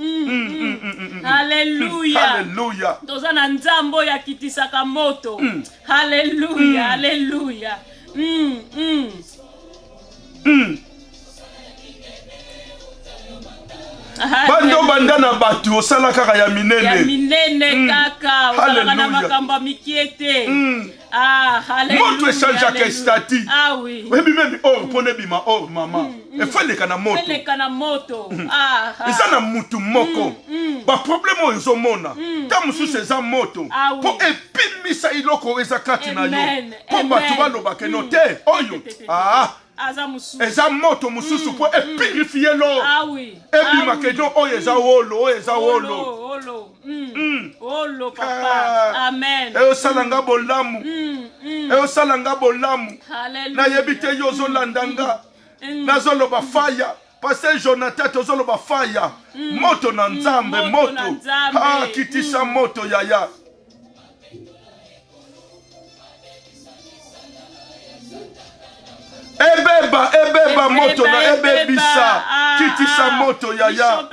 Alléluia. Alléluia. Tozana nzambo ya kitisaka moto. Alléluia. Alléluia. Bando bandana batu osala kaka ya minene. Ya minene kaka. Osala na makamba mikiete. Moto échangeaka statut. Ah oui. Oui, même or pone bima or mama. E faut le kana moto. Le kana moto. Eza na mutu moko. Ba problème oyo ezomona. Ta mususu eza moto. Po epimisa iloko eza kati na yo. Po batu baloba ke no te oyo. Eza moto mususu po epirifier lo. Ah oui. Ebima ke do oyo eza wolo, oyo eza wolo. Olo papa. Amen. Eyo salanga bolamu. Eyo salanga bolamu. Na yebite yo zolandanga. Nazoloba fire. Pasteur Jonathan tozoloba fire. Moto na nzambe, moto. Kitisa moto yaya. Ebeba moto na ebebisa. Kitisa moto yaya.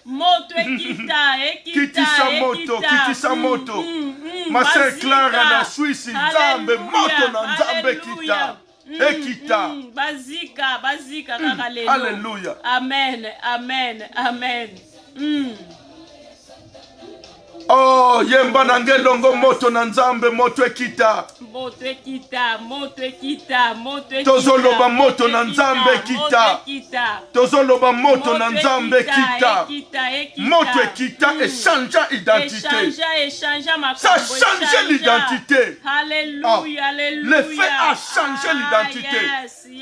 Moto ekita. Kitisa moto. Ma sœur Clara na Suisse, nzambe, moto na nzambe kita. Ekita. Bazika kaka lelo. Alléluia. Amen. Oh, yemba na ngelongo moto na nzambe, moto ekita. Moto ekita. Tozoloba moto na nzambe kita. Tozoloba moto na nzambe kita. Moto ekita échange identité. Ça change l'identité. Alléluia. Le fait a changé l'identité.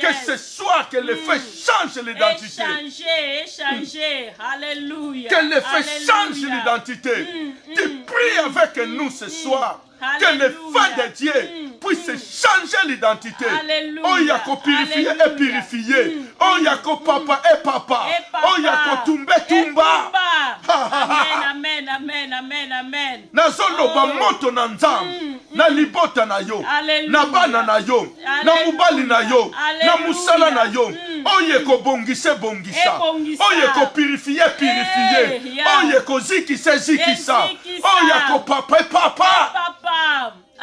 Que ce soit que le fait change l'identité. Échanger. Alléluia. Que le fait change l'identité. Tu pries avec nous ce soir. Que le feu de Dieu puisse changer l'identité. Oh, il y a qu'au purifier et purifier. Oh, il y a qu'au papa et papa. Oh, il y a qu'au tumba. Amen. Nazoloba moto na nzambe. Na libota na yo. Na bana na yo. Na mubali na yo. Na musala na yo. Oh, il y a qu'au bongisa. Oh, il y a qu'au purifier. Oh, il y a qu'au zikisa. Oh, il y a qu'au papa et papa.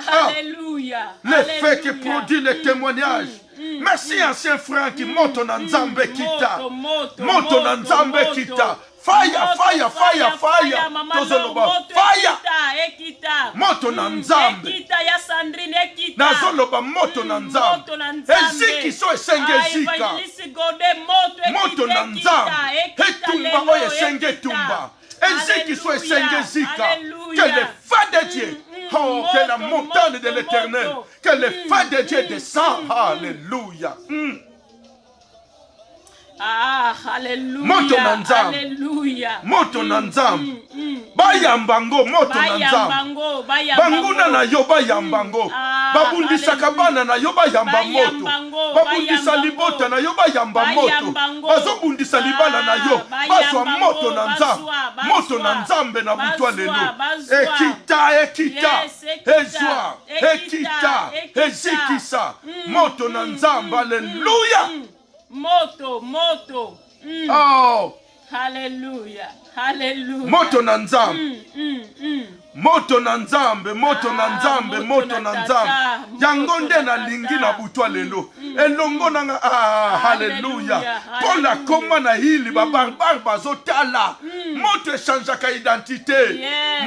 Alléluia. Le fait que produit le témoignage. Merci ancien frère qui monte en nzambe kita. Monte en nzambe kita. Fire. Tozoloba fire. Moto na nzambe. Nazoloba moto na nzambe. Eziki so esengezika. Moto na nzambe. Etumba oyo esenge tumba. Eziki so esengezika. Que le feu de Dieu. Oh, que la montagne de l'Éternel. Que le feu de Dieu descend. Alléluia. Moto na nzambe. Moto na nzambe. Bayambango moto na nzambe. Banguna na yo bayambango. Babundisaka bana na yo bayamba moto. Babundisa libota na yo bayamba moto. Bazobundisa libala na yo. Bazwa moto na nzambe. Moto na nzambe na butwa lelo. Ekita. Ezwa. Ekita. Ezikisa. Moto na nzambe. Alléluia. Moto. Oh. Hallelujah. Moto na nzambe. Moto na nzambe. Yango nde na lingi na butwa lelo. Elongo na hallelujah. Pola koma na hili barbare bazotala. Moto echangeaka identité.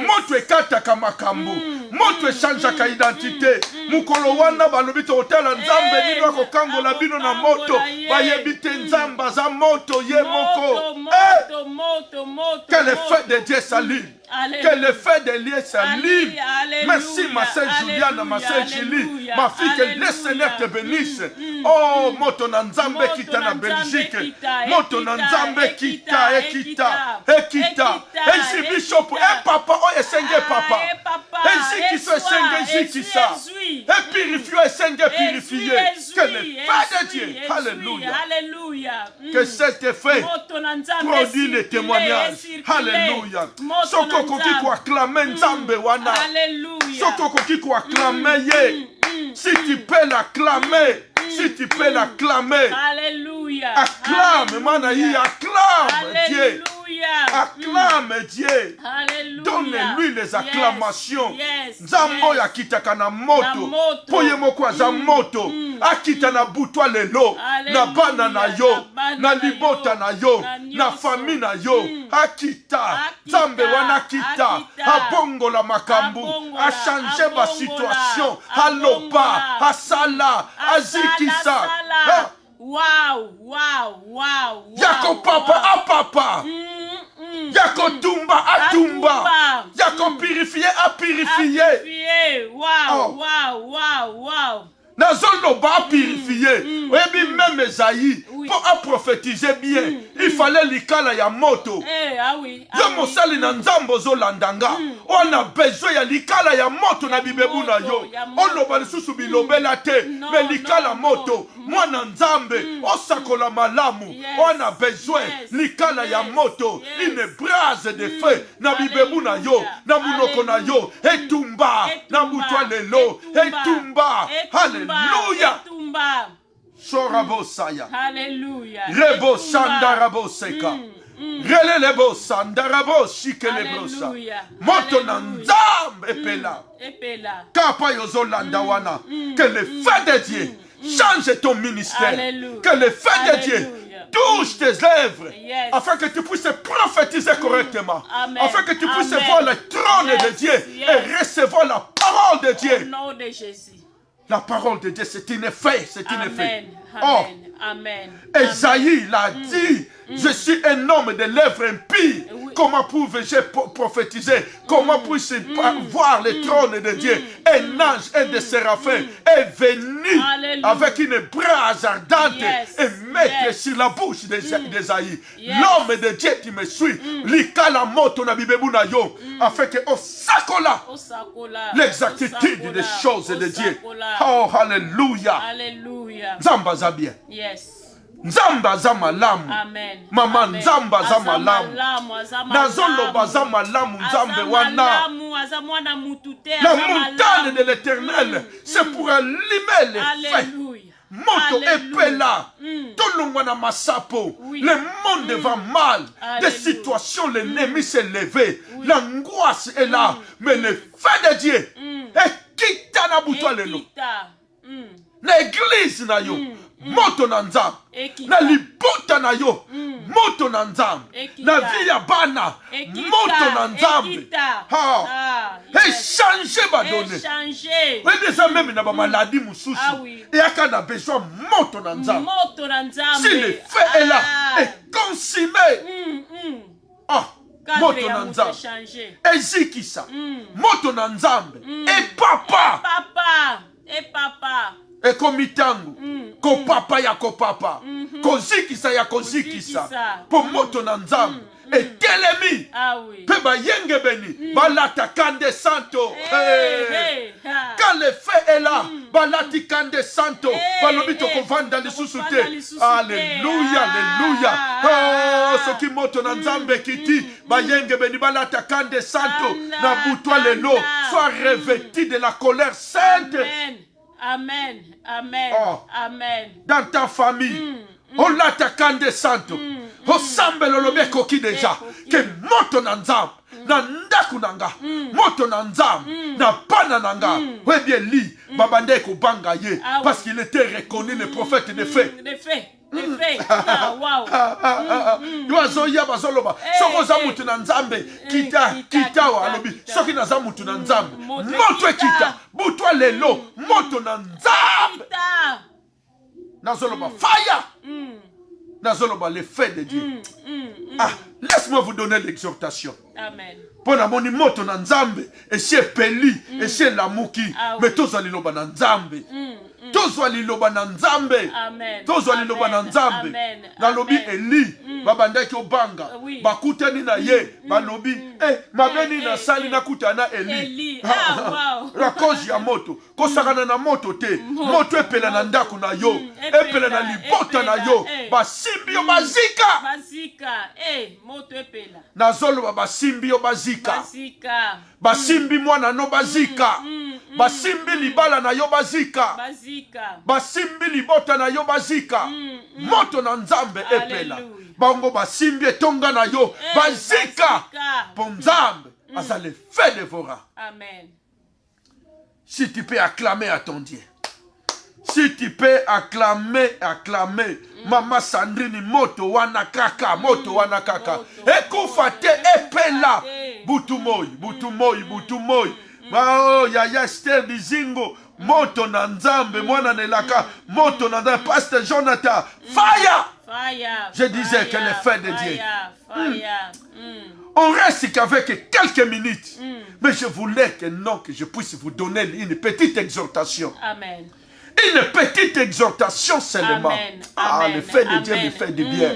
Moto ekataka makambo. Moto echangeaka identité. Mukolo wana balobi totala nzambe nini akokangola bino na moto. Bayebite nzamba za moto ye moko. Que le feu de Dieu s'allume. Que le feu de Dieu s'allume. Merci ma sœur Juliana, ma sœur Julie, ma fille, que le Seigneur te bénisse. Oh, moto na nzambe kita na Belgique. Moto na nzambe kita. Ezi bishop, papa, oh esenge papa. Ezi kiso esenge zikisa. Purifie esenge purifié. Que le feu de Dieu, alléluia. Que cet effet produit le témoignage. Alléluia. Soko koki ko acclamer nzambe wana. Soko koki ko acclamer ye. Si tu peux l'acclamer. Alléluia. Acclame, mana hi, acclame Dieu. Acclame Dieu. Alléluia. Donne-lui les acclamations. Yes. Nzambo ya kitaka na moto. Poye moko aza moto. Akita na butwa lelo. Na bana na yo. Na libota na yo. Na fami na yo. Akita. Nzambe wana kita. Abongola makambu. A changer ba situation. Aloba. Asala. Azikisa. Wow, wow, wow. Yako papa a papa. Yako tumba a tumba. Yako purifié a purifié. Wow, wow, wow, wow. Nazolo ba purifié. Oyebi même Esaïe pour a prophétiser bien. Il fallait likala ya moto. Yo mosali na nzambo zo landanga. On a besoin ya likala ya moto na bibebu na yo. On loba lisusu bilobela te. Mais likala moto. Mwana nzambe. Osakola malamu. On a besoin likala ya moto. Une brase de feu na bibebu na yo. Na munoko na yo. Etumba. Na mutwa lelo. Etumba. Alléluia. Sorabo saya. Alléluia. Rebo sandarabo seka. Relelebo sandarabo shikelebrosa. Moto na nzambe epela. Kapa yozolanda wana. Que le feu de Dieu change ton ministère. Alléluia. Que le feu de Dieu touche tes œuvres. Yes. Afin que tu puisses prophétiser correctement. Amen. Afin que tu puisses Amen. voir le trône de Dieu et recevoir la parole de Dieu. Au nom de Jésus. La parole de Dieu, c'est un effet. C'est un effet. Amen. Oh, Amen. Esaïe l'a dit, je suis un homme de lèvres impies. Oui. Comment pouvais-je prophétiser? Comment puis-je voir le trône de Dieu? Un ange, un des séraphins est venu Alléluia. avec une brase ardente et mettre sur la bouche d'Esaïe. L'homme de Dieu qui me suit, likala moto na bibebu na yo, afin que osakola l'exactitude des choses de Dieu. Oh, alléluia. Alléluia. Nzamba za bien. Yes. Nzamba za malamu. Amen. Mama Amen. nzamba za malamu. Nazoloba za malamu nzambe wana. Na montagne de l'Éternel, c'est pour allumer les feux. Moto epela. Tolongwa na masapo. Le monde va mal. Des situations, l'ennemi s'est levé. L'angoisse est là. Mais le feu de Dieu est kita na butwa lelo. Na église na yo. Moto na nzambe. Na libota na yo. Moto na nzambe. Na vie ya bana. Moto na nzambe. Échanger ba donné. Oui, déjà même na ba maladie mosusu. Et aka na besoin moto na nzambe. Si le feu est là et consumé. Moto na nzambe. Ezikisa. Moto na nzambe. Et papa. Ekomitangu. Ko papa ya ko papa. Kozikisa ya kozikisa. Po moto na nzambe. Et telemi. Pe ba yenge beni. Balata kande santo. Quand le feu est là. Balati kande santo. Balobi to kovanda lisusu te. Alléluia, alléluia. Oh, soki moto na nzambe kiti. Ba yenge beni balata kande santo. Na butwa lelo. Sois revêtu de la colère sainte. Amen. Amen. Oh. Amen. Dans ta famille. On l'attaquande santo. On semble le mec qui déjà. Que moto na nzambe. Na ndaku nanga. Moto na nzambe. Na pana nanga. Oui bien li. Babande ko banga ye. Parce qu'il était reconnu le prophète de fait. De fait. Wow. Yoazoya bazoloba. Soko za mutu na nzambe. Kita wa alobi. Soki na za mutu na nzambe. Moto kita. Butwa lelo. Moto na nzambe. Nazoloba fire. Nazoloba le feu de Dieu. Laisse-moi vous donner l'exhortation. Amen. Pona moni moto na nzambe. Et c'est peli. Et c'est lamuki. Mais tozali loba na nzambe. Tozali loba na nzambe. Tozali loba na nzambe. Nalobi Eli. Babandaki obanga. Bakutani na ye. Balobi. Mabeni na sali na kutana Eli. Rakoji ya moto. Kosakana na moto te. Moto epela na ndaku na yo. Epela na libota na yo. Basimbi yo bazika. Moto epela. Nazolo basimbi yo bazika. Basimbi mwana no bazika. Basimbi libala na yo bazika. Basimbi libota na yo bazika. Moto na nzambe epela. bango basimbi etonga na yo bazika ponzambe aza le fait dévorant. Amen. Si tu peux acclamer à ton Dieu. Si tu peux acclamer. Mama Sandrine moto wana kaka. Ekufa te epela. Butumoy. Oh, Yaya Esther Bizingo. Moto na nzambe. Mwana nelaka. Moto na nzambe. Pasteur Jonathan. Fire. Je disais que le fait de Dieu. On reste qu'avec quelques minutes. Mais je voulais que je puisse vous donner une petite exhortation. Amen. Une petite exhortation seulement. Amen. Le fait de Dieu me fait du bien.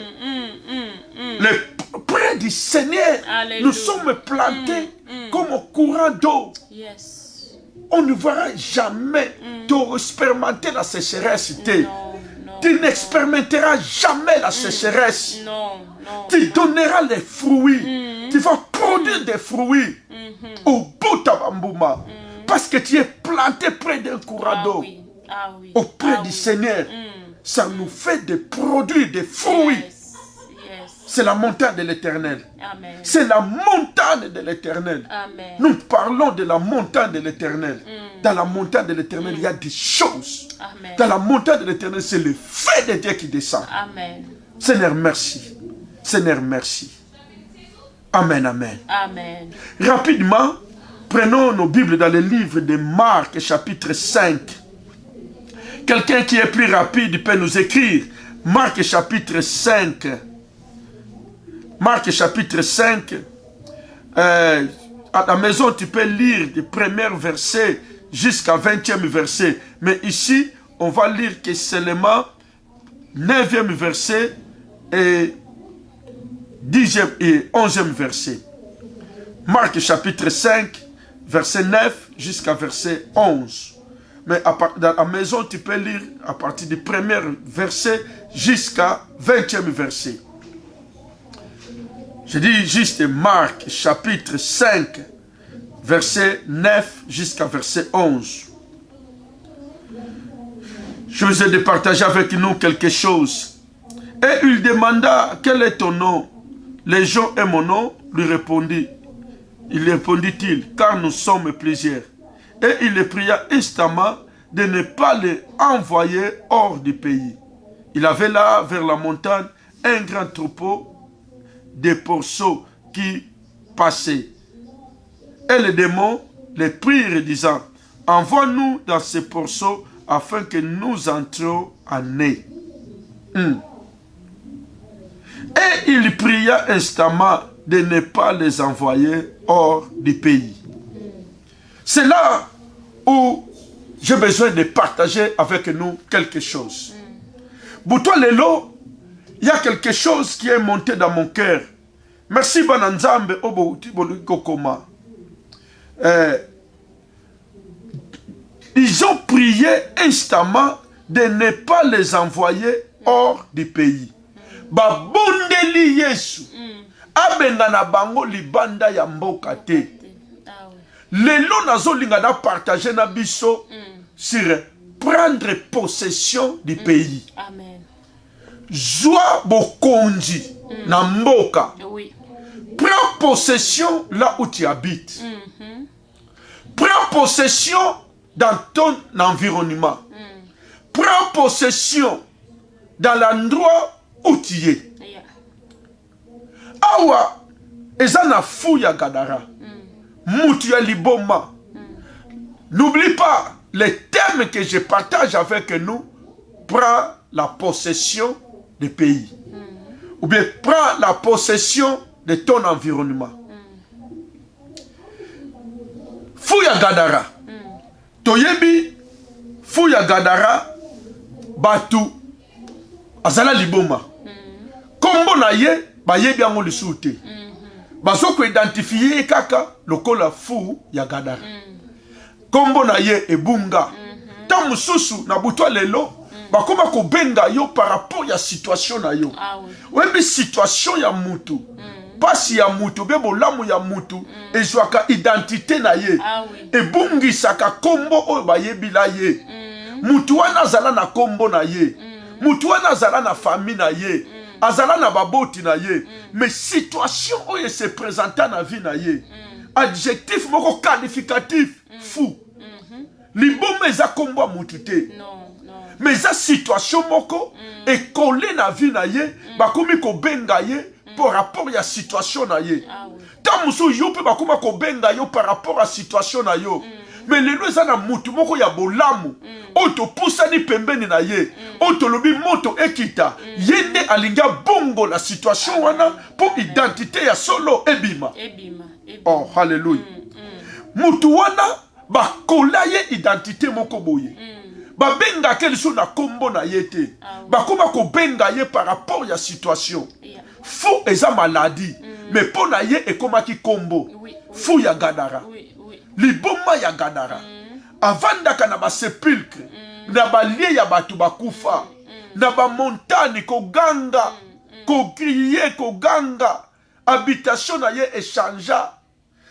Près du Seigneur, nous sommes plantés comme au courant d'eau. Yes. On ne verra jamais expérimenter la sécheresse. Tu n'expérimenteras jamais la sécheresse. Tu donneras les fruits. Tu vas produire des fruits au bout de Bambouma. Parce que tu es planté près d'un courant d'eau. Auprès du Seigneur. Ça nous fait de produire des fruits. C'est la montagne de l'Éternel. C'est la montagne de l'Éternel. Nous parlons de la montagne de l'Éternel. Dans la montagne de l'Éternel, il y a des choses. Dans la montagne de l'Éternel, c'est le feu de Dieu qui descend. Seigneur, merci. Seigneur, merci. Amen, amen. Rapidement, prenons nos Bibles dans le livre de Marc, chapitre 5. Quelqu'un qui est plus rapide peut nous écrire. Marc, chapitre 5. Marc chapitre 5, à la maison tu peux lire du premier verset jusqu'à 20e verset. Mais ici, on va lire que seulement 9e verset et 10e et 11e verset. Marc chapitre 5, verset 9 jusqu'à verset 11. Mais dans la maison tu peux lire à partir du premier verset jusqu'à 20e verset. Je dis juste Marc, chapitre 5, verset 9 jusqu'à verset 11. Je vous ai de partager avec nous quelque chose. Et il demanda, quel est ton nom? Les gens et mon nom, lui répondit. Il répondit-il, car nous sommes plusieurs. Et il le pria instamment de ne pas les envoyer hors du pays. Il avait là, vers la montagne, un grand troupeau des porceaux qui passaient. Et les démons les prirent disant, envoie-nous dans ces porceaux afin que nous entrions en eux. Et il pria instamment de ne pas les envoyer hors du pays. C'est là où j'ai besoin de partager avec nous quelque chose. Boutoua Lelo, il y a quelque chose qui est monté dans mon cœur. Merci Bananzambe Obouti Bolikokoma. Ils ont prié instamment de ne pas les envoyer hors du pays. Babundeli Yesu. Abengana bango libanda ya mboka te. Lelo nazolinga na partager na biso sur prendre possession du pays. Amen. Joie bokonji na mboka. Oui. Prends possession là où tu habites. Prends possession dans ton environnement. Prends possession dans l'endroit où tu es. Awa, ezana fouya gadara. Moutu ya liboma. N'oublie pas, les thèmes que je partage avec nous, prends la possession du pays. Ou bien prends la possession de ton environnement. Fouya gadara. Toyebi, fouya gadara, batu, azala liboma. Kombo na ye, ba yebi ango lisute. Baso ko identifier kaka lokola fou ya gadara. Kombo na ye ebunga. Tant mususu na Boutoua Lelo, bakoma ko benga yo par rapport ya situation na yo. Webi situation ya mutu. Pasi ya mutu, bebo lamu ya mutu, ezwaka identité na ye. Ebungi saka kombo oyo ba yebi la ye. Mutu wana zala na kombo na ye. Mutu wana zala na famille na ye. azala na baboti na ye mais situation oyo se présenta na vie na ye adjectif moko qualificatif fou liboma eza kombo ya mutu te mais eza situation moko ekole na vie na ye bakomi kobenga ye par rapport ya situation na ye tant mosusu yo mpe bakoma kobenga yo par rapport ya situation na yo mais lelo eza na mutu moko ya bolamu oyo topusani pembeni na ye oyo tolobi moto ekita ye nde alingi abongola situation wana mpo identité ya solo ebima oh halleluya mutu wana bakola ye identité moko boye babengaka lisusu na kombo na ye te bakoma kobenga ye par rapport ya situation fou eza maladie mais mpo na ye ekomaki kombo fou ya Gadara liboma ya Gadara avandaka na basepulcre na balie ya bato bakufa na bamontagne koganga kokriye koganga habitation na ye echangea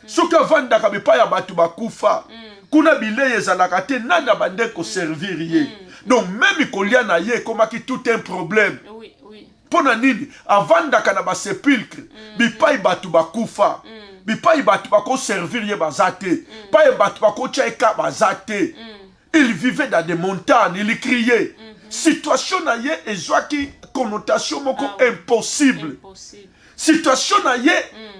soki avandaka bepai ya bato bakufa kuna bilei ezalaka te nani abande koservir ye donc même kolia na ye ekomaki tout un problème mpona nini avandaka na basepulcre bipai bato bakufa bipai bato bakoservir ye baza te pai bato bakotia eka baza te il vivait dans des montagnes il criait situation na ye ezwaki connotation moko impossible situation na ye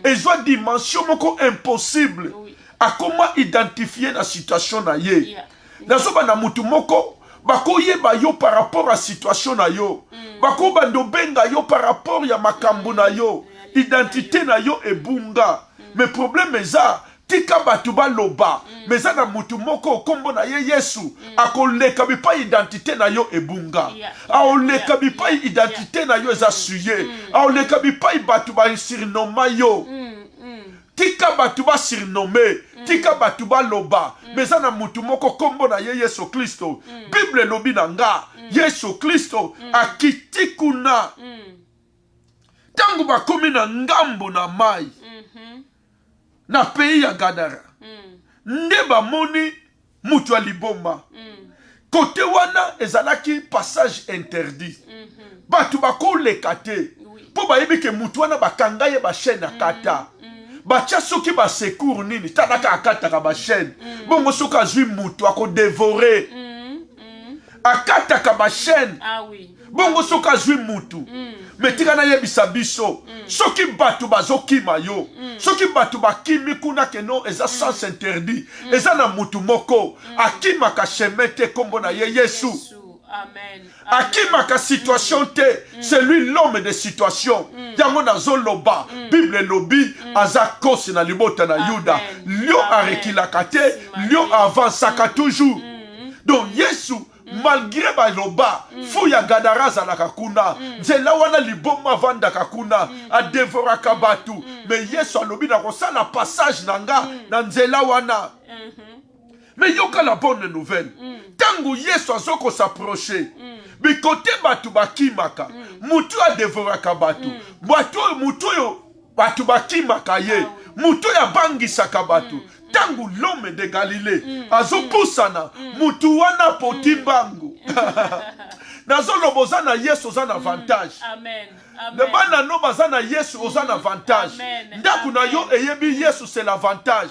ezwa dimension moko impossible akoma identifier na situation na ye nazoba na mutu moko bakoyeba yo par rapport à situation na yo bakobanda obenga yo par rapport ya makambo na yo identité na yo ebunga mais problème eza tika bato baloba mais eza na mutu moko kombo na ye Yesu akoleka bipai identité na yo ebunga aoleka bipai identité na yo eza suye aoleka bipai bato basurnoma yo tika bato basurnome tika bato baloba mais eza na mutu moko kombo na ye Yesu Kristo Bible elobi na nga Yesu Kristo akiti kuna tangu bakomi na ngambo na mai na pays ya Gadara nde bamoni mutu ya liboma kote wana ezalaki passage interdit bato bakoleka te mpo bayebi ke mutu wana bakanga ye bachaine akata batia soki basecours nini talaka akataka bachaine bongo soki azwi mutu akodevore akataka bachaine bongo soki azwi mutu mais tika nayebisa biso soki bato bazokima yo soki bato bakimi kuna keno eza sens interdit eza na mutu moko akimaka chemin te kombo na ye Yesu akimaka situation te c'est lui l'homme de situation yango nazoloba Bible elobi aza kosi na libota na Yuda lio arekilaka te lio avansaka toujours donc Yesu malgré baloba fou ya Gadara azalaka kuna nzela wana liboma avandaka kuna adevoraka batu mais Yesu alobi na kosala passage na nga na nzela wana mais yoka la bonne nouvelle tangu Yesu azoko s'approcher bikote batu bakimaka mutu adevoraka batu mutu yo batu bakimaka ye mutu ya bangisaka batu tangu l'homme de Galilée azopusana mutu wana poti mbangu nazoloba oza na Yesu oza na avantage ne bana no baza na Yesu oza na avantage ndaku na yo eyebi Yesu c'est l'avantage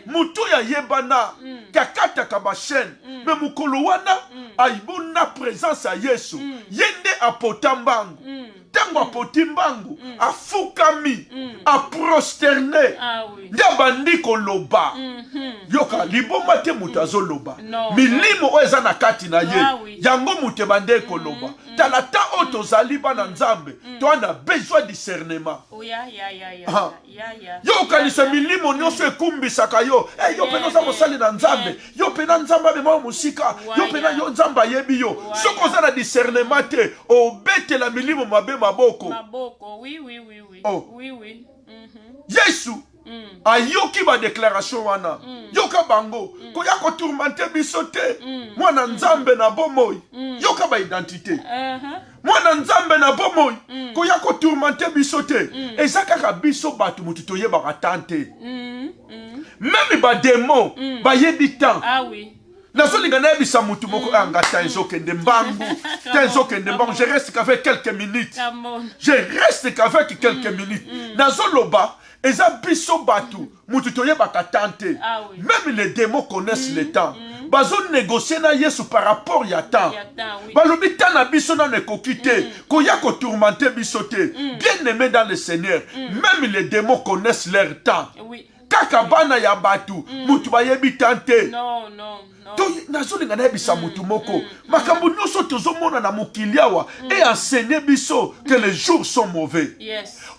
mutu ya yebana kakataka bachaine me mukolo wana aibuna présence ya Yesu yende apota mbangu tango apoti mbangu afukami aprosterne nde abandi koloba yoka liboma te mutu azoloba milimo oyo eza na kati na ye yango mutu ebande koloba tala ta oyo tozali bana nzambe toana besoin discernement yo okanisa milimo nyonso ekumbisaka yo yo pena oza mosali na nzambe yo pena nzambe abema mosika yo pena yo nzambe ayebi yo soki oza na discernement te obetela milimo mabe maboko Yesu ayoki ba déclaration wana yoka bango koya ko tourmenter biso te mwana nzambe na bomoi yoka ba identité mwana nzambe na bomoi koya ko tourmenter biso te ezaka biso batu mutu toyeba katante même ba démon ba yebi temps nazolinga nayebisa mutu moko angata ezokende mbangu ta ezokende mbangu. Je reste qu'avec quelques minutes. Je reste qu'avec quelques minutes. Nazoloba eza biso batu mutu toyebaka tante. Même les démons connaissent le temps. Bazo négocier na Yesu par rapport ya temps. Balobi ta na biso na nekoki te koya ko tourmenter biso te. Bien aimé dans le Seigneur, même les démons connaissent leur temps. Kaka bana ya batu mutu bayebi tante. Non, non. To nazolinga nayebisa mutu moko makambo nyonso tozomona na mokili awa et enseigner biso que les jours sont mauvais.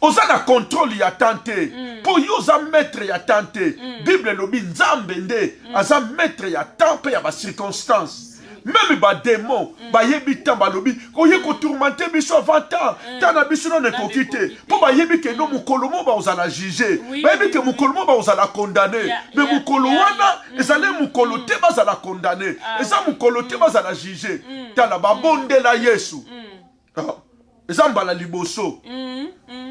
Oza na contrôle ya tante po yo oza maître ya tante. Bible lobi nzambe nde aza maître ya temps pe ya ba circonstances. Même ba démon ba yebi temps ba lobi koye ko tourmenter biso avant temps tana biso non ekoki te po ba yebi ke no mukolo mo ba ozala juger ba yebi ke mukolo mo ba ozala condamner mais mukolo wana ezale mukolo te ba zala condamner eza mukolo te ba zala juger tala ba bondela Yesu eza mbala liboso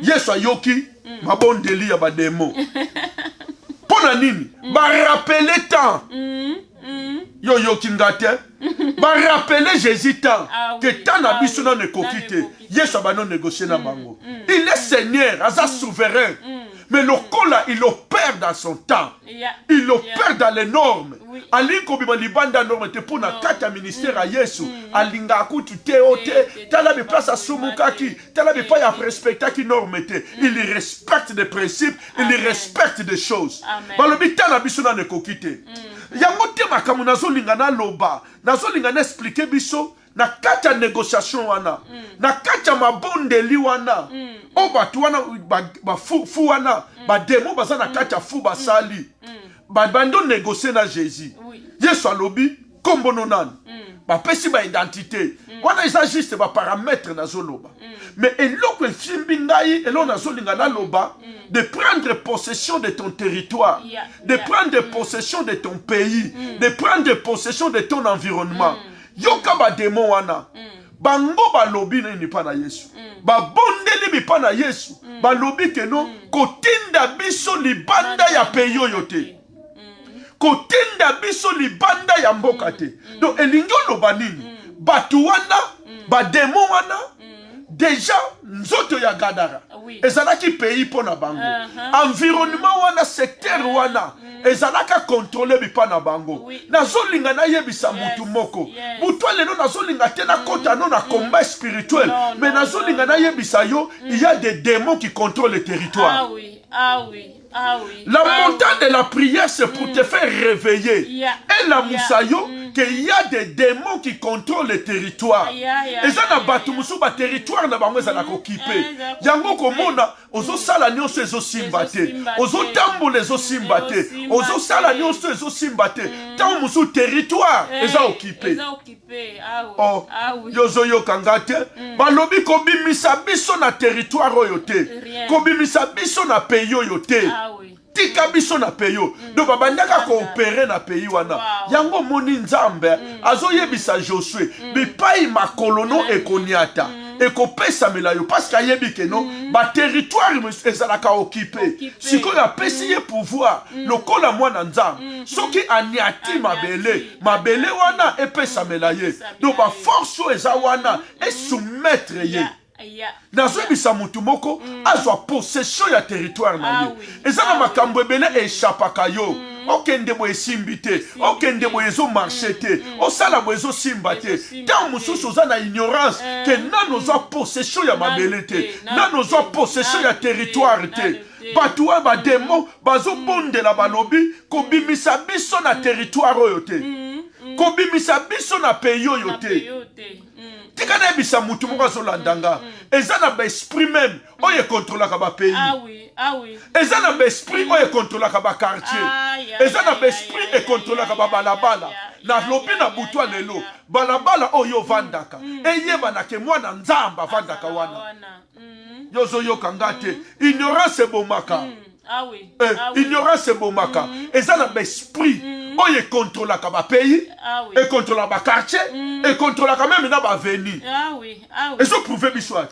Yesu ayoki mabondeli ya ba démon pona nini ba rappeler temps yo kingate ba rappeler Jésus tant que tant na biso non ekoki te Yesu ba non négocier na bango. Il est Seigneur, aza souverain. Mais le kola il opère dans son temps. Il opère dans les normes. Alinko bima libanda norme te pour na kata ministère à Yesu. Alinga akutu te ote tala be place à sumukaki tala be pa ya respecta ki norme te. Il respecte des principes, il respecte des choses. Balobi tala biso na ekoki te. Yango te makamu nazolinga na loba nazolinga na expliquer biso na kati ya négociation wana na kati ya mabondeli wana o batu wana fu wana bademo baza na kati ya fu basali bando négocier na Jésus. Yesu alobi kombono nani bapesi ba identité wana eza juste ba paramètre nazoloba mais eloko efimbi ngai elo nazolinga na loba de prendre possession de ton territoire, de prendre possession de ton pays, de prendre possession de ton environnement. Yoka ba démon wana bango balobi nini pa na Yesu ba bondeli mi pa na Yesu balobi ke no kotinda biso libanda ya peyo yote kotinda biso libanda ya mboka te. Donc elingi oloba nini batu wana ba démon wana déjà nzoto ya Gadara ezalaki pays pona bango environnement wana secteur wana ezalaka contrôler bipa na bango nazolinga na yebisa mutu moko mutu lelo nazolinga te na kota no na combat spirituel mais nazolinga na yebisa yo il y a des démons qui contrôlent le territoire. La montagne de la prière, c'est pour te faire réveiller. Et la moussayo, qu'il y a des démons qui contrôlent le territoire. Et ça n'a pas tout le territoire n'a pas occupé. Yango komona, ozo sala nyonso ezo simbate. Ozo tambo lezo simbate. Ozo sala nyonso ezo simbate. Tant musu territoire eza occupé. Oh, yozo yo kangate. Balobi kobimisa biso na territoire oyote. Kobimisa biso na pays oyote. Tika biso na peyo do babandaka koopere na peyi wana yango moni nzambe azoyebisa Josué bipai makolono ekoniata ekopesa melayo parce qu'ayebi ke no ba territoire ezalaka occupé sikoyo apesi ye pouvoir lokola mwana nzambe soki aniati mabele wana epesa melaye do ba force eza wana e soumettre ye. Nazoyebisa mutu moko azwa possession ya territoire na ye ezana makambo ebele eshapaka yo okende bo esimbi te okende bo ezo marché te osala bo ezo simba te tant mususu oza na ignorance ke nano zwa possession ya mabele te nano zwa possession ya territoire te batu wa ba demo bazobondela balobi kobimisa biso na territoire oyo te kobimisa biso na pays oyo te. Tika na ebisa mutu moko azolandanga eza na ba esprit même oyo ekontrolaka ba pays eza na ba esprit oyo ekontrolaka ba quartier eza na ba esprit ekontrolaka ba balabala na lobi na butwa lelo balabala oyo vandaka eyeba ke mwana nzamba vandaka wana yozo yoka te ignorance ebomaka ignorance ebomaka eza na ba esprit oye contrôlaka ba pays et contrôla ba quartier et contrôla quand même na ba veni et so prouver biswat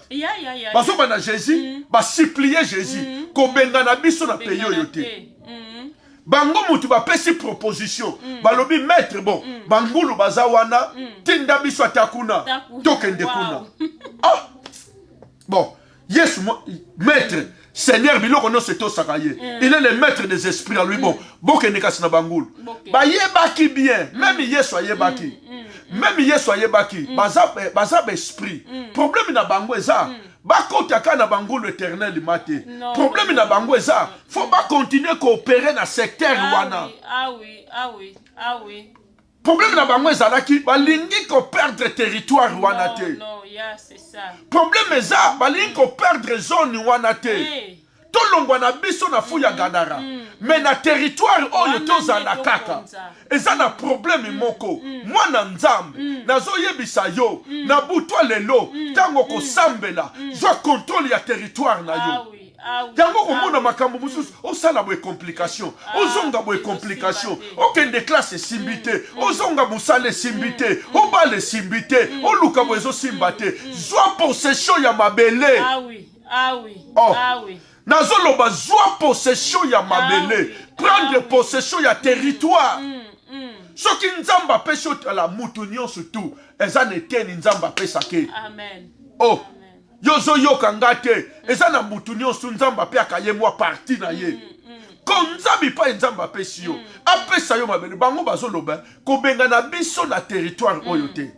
baso bana Jésus ba supplier Jésus ko benga na biso na pays yote bango mutu bapesi proposition balobi maître bon bangulu baza wana tinda biso atakuna tokende kuna ah bon yes maître Seigneur biloko no seto sakaye il est le maître des esprits à lui bon bokende kasi na bangulu bayebaki bien même Yesu ayebaki même Yesu ayebaki baza esprit problème na bango eza bakota kana bangulu éternel mate problème na bango eza faut pas continuer coopérer na secteur wana problème na bango ezalaki balingi ko perdre territoire wana te problème eza balingi ko perdre zone wana te tolongwa na biso na fu ya Gadara mais na territoire oyo tozala kaka eza na problème moko mwana nzambe nazoyebisa yo na butwa lelo tango kosambela zwa contrôle ya territoire na yo yango komona makambo mosusu osala boye complication ozonga boye complication okende classe esimbi te ozonga mosala esimbi te obala esimbi te oluka boye ezosimba te zwa possession ya mabele nazoloba zwa possession ya mabele prendre possession ya territoire soki nzambe apesi otala mutu nyonso tu eza na eteni nzambe apesake oh yozoyoka nga te eza na mutu nyonso nzambe apeyaka ye mwa parti na ye ko nzambe pa nzambe apesi yo apesa yo mabele bango bazoloba kobenga na biso na territoire oyo te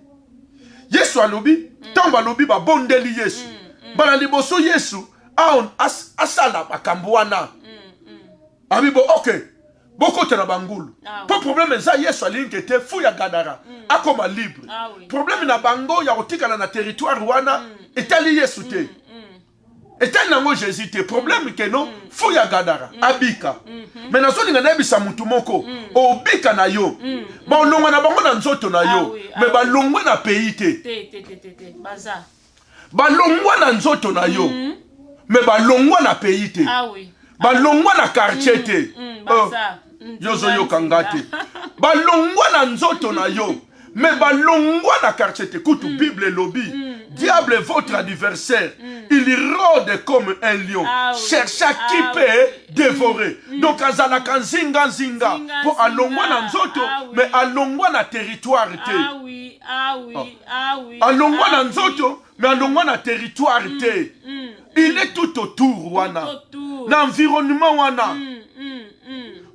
Yesu alobi ntango balobi babondeli Yesu bana liboso Yesu asala makambo wana abibo okay bokota na bangulu po problème eza Yesu alingi te fu ya Gadara akoma libre problème na bango ya kotikala na territoire wana etali Yesu te etali nango Jésus te problème ke no fu ya Gadara abika mais nazolinga nayebisa mutu moko obika na yo balongwa na bango na nzoto na yo mais balongwe na pays te balongwa na nzoto na yo mais balongwa na pays te balongwa na quartier te yozoyoka nga te balongwa na nzoto na yo mais balongwa na quartier te kutu Bible elobi diable est votre adversaire il rôde comme un lion cherche à qui peut dévorer donc azalaka nzinga po alongwa na nzoto mais alongwa na territoire te alongwa na nzoto mais alongwa na territoire te il est tout autour wana na environnement wana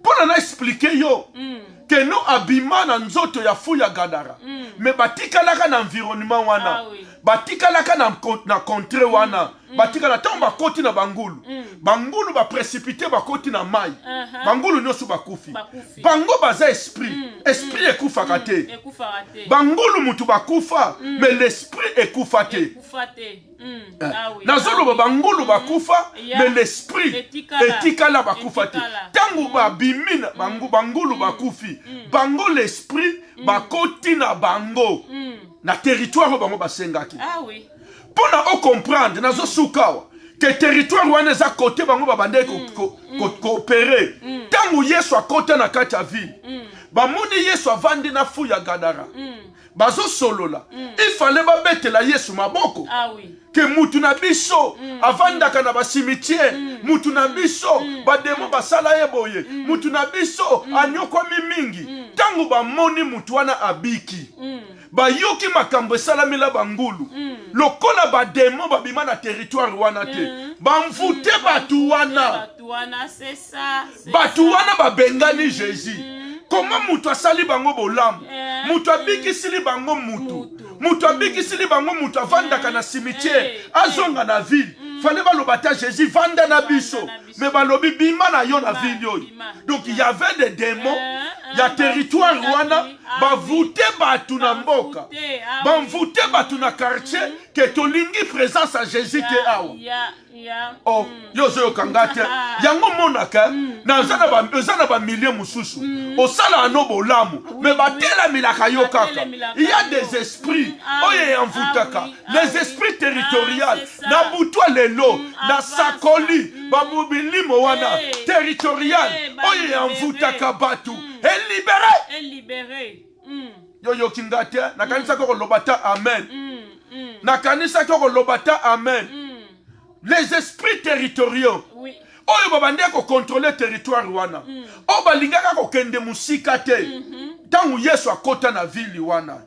pona na expliquer yo que no abima na nzoto ya fu ya Gadara mais batikalaka na environnement wana batikalaka na contrée wana batikala tango bakoti na bangulu bangulu baprécipité bakoti na mai bangulu nyonso bakufi bango baza esprit ekufaka te bangulu mutu bakufa mais l'esprit ekufa te nazoloba bangulu bakufa mais l'esprit etikala bakufa te tango babimi na bangulu bakufi bango l'esprit bakoti na bango na territoire bango basengaki pona o comprendre nazo sukawa que territoire wana eza côté bango babande coopérer tango Yesu akota na kati ya ville bamoni Yesu avandi na fu ya Gadara bazo solola il fallait babetela Yesu maboko que mutu na biso avandaka na basimitiere mutu na biso bademo basala yeboye mutu na biso anyokwami mingi tango bamoni mutu wana abiki bayoki makambo esalamela bangulu lokola bademo babima na territoire wana te bamvute batu wana babengani Jésus comment mutu asali bango bolamu mutu abikisili bango mutu abikisili bango mutu avandaka na cimetière azonga na ville fallait baloba ta Jésus vanda na biso mais balobi bima na yo na ville yoyo donc il y avait des démons ya territoire wana bavute batu na mboka bamvute batu na quartier ke tolingi présence à Jésus te awa oh yozoyoka nga te yango monaka eza na bamilie mosusu osala ano bolamu mais batelamelaka yo kaka il y a des esprits oyo yamvutaka les esprits territoriales na butwa lelo na sakoli bamobilimo wana territorial oyo yamvutaka batu elibere yoyoki nga te nakanisa koko lobata amen nakanisa koko lobata amen les esprits territoriaux oyo babandi ko contrôler territoire wana o balingaka ko kende musika te tangu Yesu akota na ville wana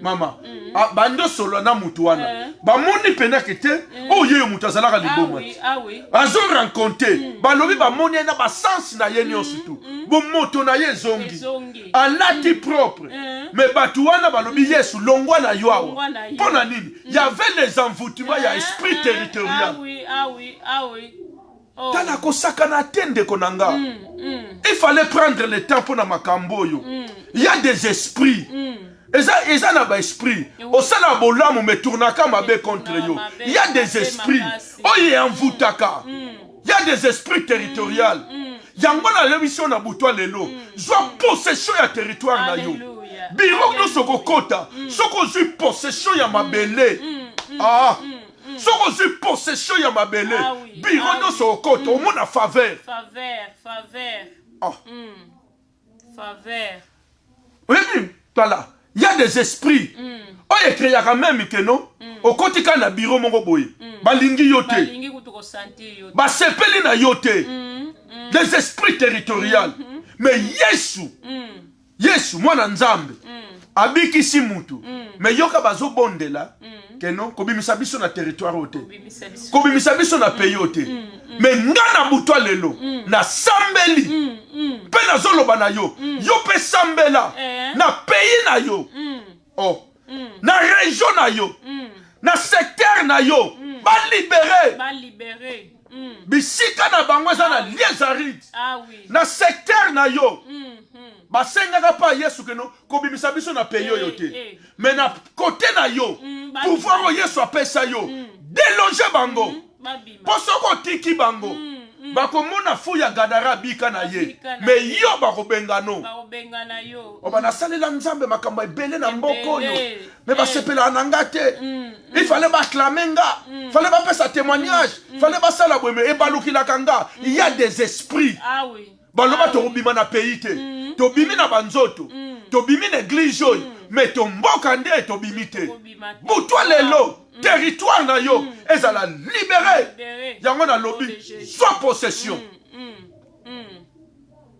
mama bando solo na mutu wana bamoni penake te oyo mutu azalaka liboma azo rencontre balobi bamoni na basansi na ye nyonso tu bomoto na ye zongi alati propre mais batu wana balobi Yesu longwa na yo awa pona nini y avait les envoûtements ya esprit territorial tala kosakana tende konanga il fallait prendre le temps pour na makambo yo il y a des esprits Eza na ba esprit. Osala bolamu me tournaka mabe contre yo. Il y a des esprits. Oye envoutaka. Il y a des esprits territoriaux. Yango na lemission na butwa lelo. Zwa possession ya territoire na yo. Biro no soko kota. Soko zu possession ya mabele. Soko zu possession ya mabele. Biro no soko kota. Au moins na faveur. Oui, voilà. Il y a des esprits. On écrit quand même que non. Au côté quand na bureau mon boy. Balingi yote. Ba sepeli na yote. Des esprits territoriaux. Mais Yesu moi na nzambe. Abiki si mutu. Mais yoka bazo bondela. Que non kobimisa biso na territoire yote. Kobimisa biso na pays yote. Mais ngana butwa lelo na sambeli. Pe na zoloba na yo. Yo pe sambela. Na pays na yo. Na région na yo. Na secteur na yo. Ba libéré. Bisika na bango za na liezarite. Na secteur na yo. Basengaka pa Yesu que non kobimisa biso na pays yote. Mais na côté na yo. Pouvoir Yesu apesa yo. Déloger bango. Posoko tiki bango. Bakomona fuya gadara bika na ye. Mais yo bakobengano. Obana salela nzambe makamba ebele na mboko yo. Mais basepela nanga te. Il fallait acclamer nga. Fallait pas faire sa témoignage. Fallait pas ça la bweme e balukila kanga. Il y a des esprits. Baloba to bima na pays te. To bimi na banzoto. To bimi na église yo. Mais to mboka nde to bimi te. Butwa lelo. Territoire na yo ezala libéré yango na lobby soit possession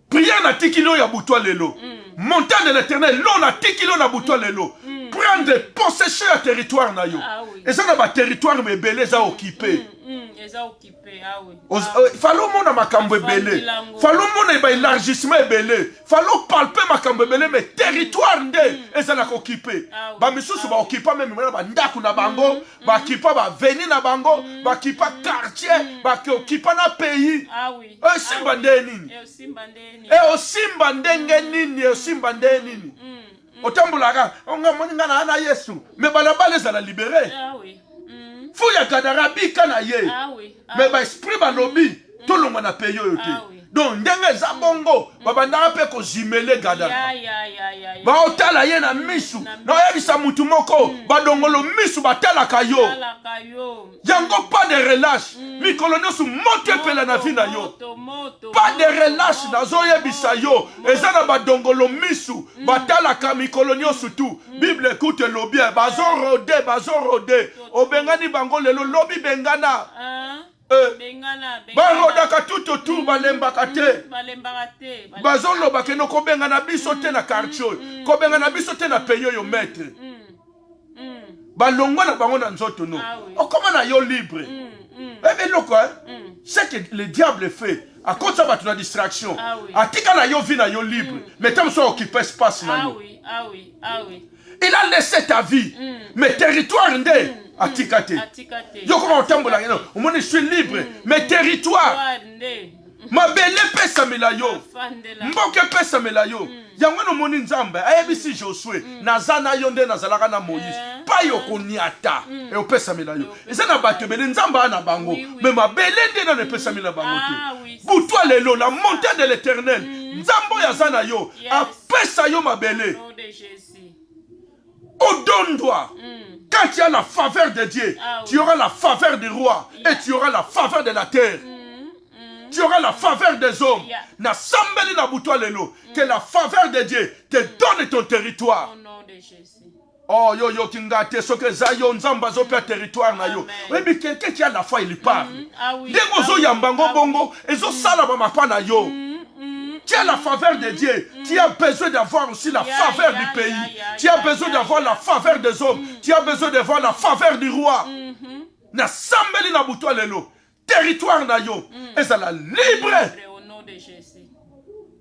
prière na tikilo ya butwa lelo montagne de l'éternel l'on na tikilo na butwa lelo prendre possession ya territoire na yo eza na ba territoire mebele za occupé falo mona makambo ebele falo mona ba élargissement ebele falo palper makambo ebele mais territoire nde ezala ko occupé ba misusu ba occuper même ba ndaku na bango ba occuper ba veni na bango ba occuper quartier ba occuper na pays simba nini osimba ndenge nini osimba ndenge nini otambulaka onga moninga na Yesu mais balabala ezala libéré Fouya gadara bika na ye. Mais ba esprit ba lobi tout le monde a payé yote. Donc ndenge za bongo babanda pe ko jimele gadara. Ba otala ye na misu. Na yebisa mutu moko ba dongolo misu batala kayo. Yango pas de relâche. Mi kolonio su monte pela na vie na yo. Pas de relâche na zo yebisa yo. Ezana ba dongolo misu batala ka mi kolonio su tout. Bible écoute le bien. Bazo rode. Obengani bango lelo lobi bengana. Barodaka tout autour balembaka te. Bazolo bakeno kobengana biso te na quartier. Kobengana biso te na payo yo maître. Balongwa na bango na nzoto no. Comment na yo libre? Eh loko c'est que le diable fait. À cause de la distraction. Atika na yo vie na yo libre. Mais tant so occupé espace na yo. Il a laissé ta vie. Mais territoire nde atikate. Yo comment on tambola no. Je suis libre. Mais territoire. Ma belle pesa melayo. Mboke pesa melayo. Yango no moni nzambe. Ayebisi Josué. Nazana yonde nazalaka na Moïse. Pa yo koniata. E opesa melayo. Eza na bato bele nzamba na bango. Mais ma belle nde na pesa mela bango te. Butwa lelo la montagne de l'Éternel. Nzambo ya zana yo. Apesa yo ma belle. Odondwa. Quand tu as la faveur de Dieu, tu auras la faveur du roi et tu auras la faveur de la terre. Tu auras la faveur des hommes. Na sambeli na butwa lelo. Que la faveur de Dieu te donne ton territoire. Oh, yo, kingate, so que zayo, nzamba, zo per territoire na yo. Oui, mais quelqu'un qui a la foi, il parle. Dès zo yambango bongo, et zo salaba mapa na yo. Tu as la faveur de Dieu. Tu as besoin d'avoir aussi la faveur du pays. Tu as besoin d'avoir la faveur des hommes. Tu as besoin d'avoir la faveur du roi. Na sambeli na butwa lelo. Territoire na yo. Et ça la libre.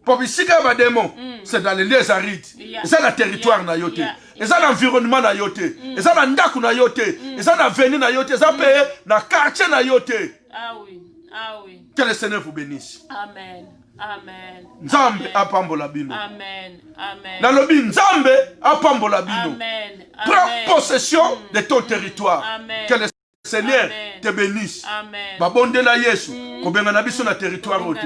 Pour bisika ba démon, c'est dans les lieux arides. Et ça le territoire na yote. Et ça l'environnement na yote. Et ça ndaku na yote. Et ça l'avenir na yote. Et ça paye na quartier na yote. Ah oui. Ah oui. Que le Seigneur vous bénisse. Amen. Amen. Nzambe apambola bino. Amen. Amen. Nalobi Nzambe apambola bino. Amen. Prends possession de ton territoire. Amen. Que le Seigneur te bénisse. Amen. Babondela Yesu. Kobenga na biso na territoire ote.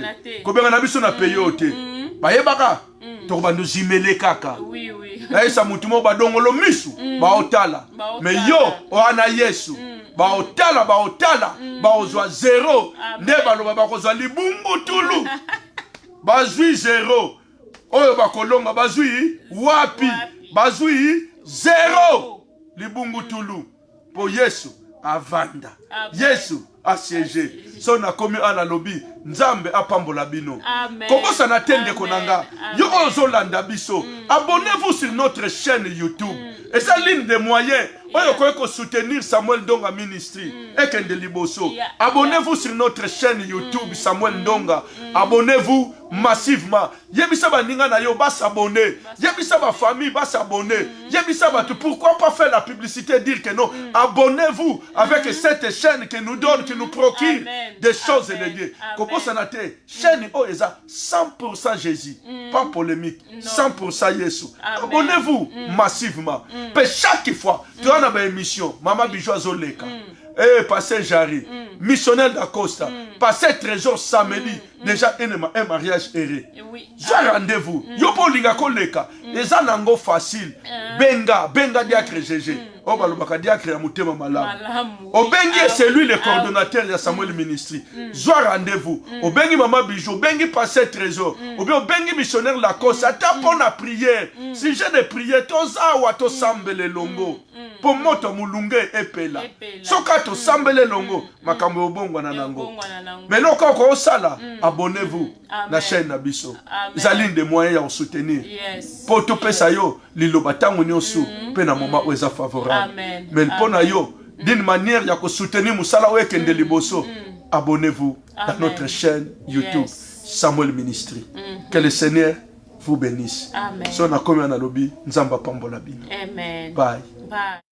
Kobenga na biso na pays ote. Bayebaka. Tokobando zimele kaka. Oui, oui. Naisa mutumo badongolo misu. Baotala. Mais yo oana Yesu. Baotala. Baozwa zéro. Nde baloba bakozwa libungu tulu. Bazui zéro. Oyo bakolonga bazui wapi. Bazui zéro. Libungu tulu. Po Yesu avanda. Yesu asiéger. So na komi ana lobi Nzambe apambola bino. Kobosa na tende konanga. Yo ozolanda biso. Abonnez-vous sur notre chaîne YouTube. Et ça ligne de moyens. Oyo koyeko soutenir Samuel Ndonga Ministry. Ekende liboso. Abonnez-vous sur notre chaîne YouTube Samuel Ndonga. Abonnez-vous massivement. Yebisa ba ninga na yo ba s'abonner. Yebisa ba famille ba s'abonner. Yebisa ba tout. Pourquoi pas faire la publicité, dire que non. Abonnez-vous avec cette chaîne qui nous donne, qui nous procure des choses de Dieu. Comment ça n'a été? Chaîne oh eza 100% Jésus. Pas polémique. 100% Yesu. Abonnez-vous massivement. Mais chaque fois, tu as une émission. Maman Bijou Azoleka. Pasteur Jarry. Missionnaire d'Acosta. Pasteur Trésor samedi. Déjà un mariage erré. J'ai rendez-vous. Yopo linga koleka. Les anango facile. Benga diacre GG. Oh balobaka diacre ya mutema malamu. Obengi c'est lui le coordonnateur de Samuel Ministry. Joie rendez-vous. Obengi Maman Bijou, obengi Pasteur Trésor. Obengi missionnaire Lacoste. Ata pour la prière. Si j'ai des prières, toza wa to sambele longo. Pour moto mulunge epela. Soka to sambele longo. Makambo obongwa na nango. Mais non quand on sala, abonnez-vous la chaîne Nabiso. Zaline des moyens à soutenir. Pour tout pesa yo, liloba tango nyosu, pe na moment où est favorable. Mais pour na yo, d'une manière ya ko soutenir musala wekende liboso. Abonnez-vous dans notre chaîne YouTube Samuel Ministry. Que le Seigneur vous bénisse. Amen. So na komi na lobi nzamba pambola bino. Amen. Bye. Bye.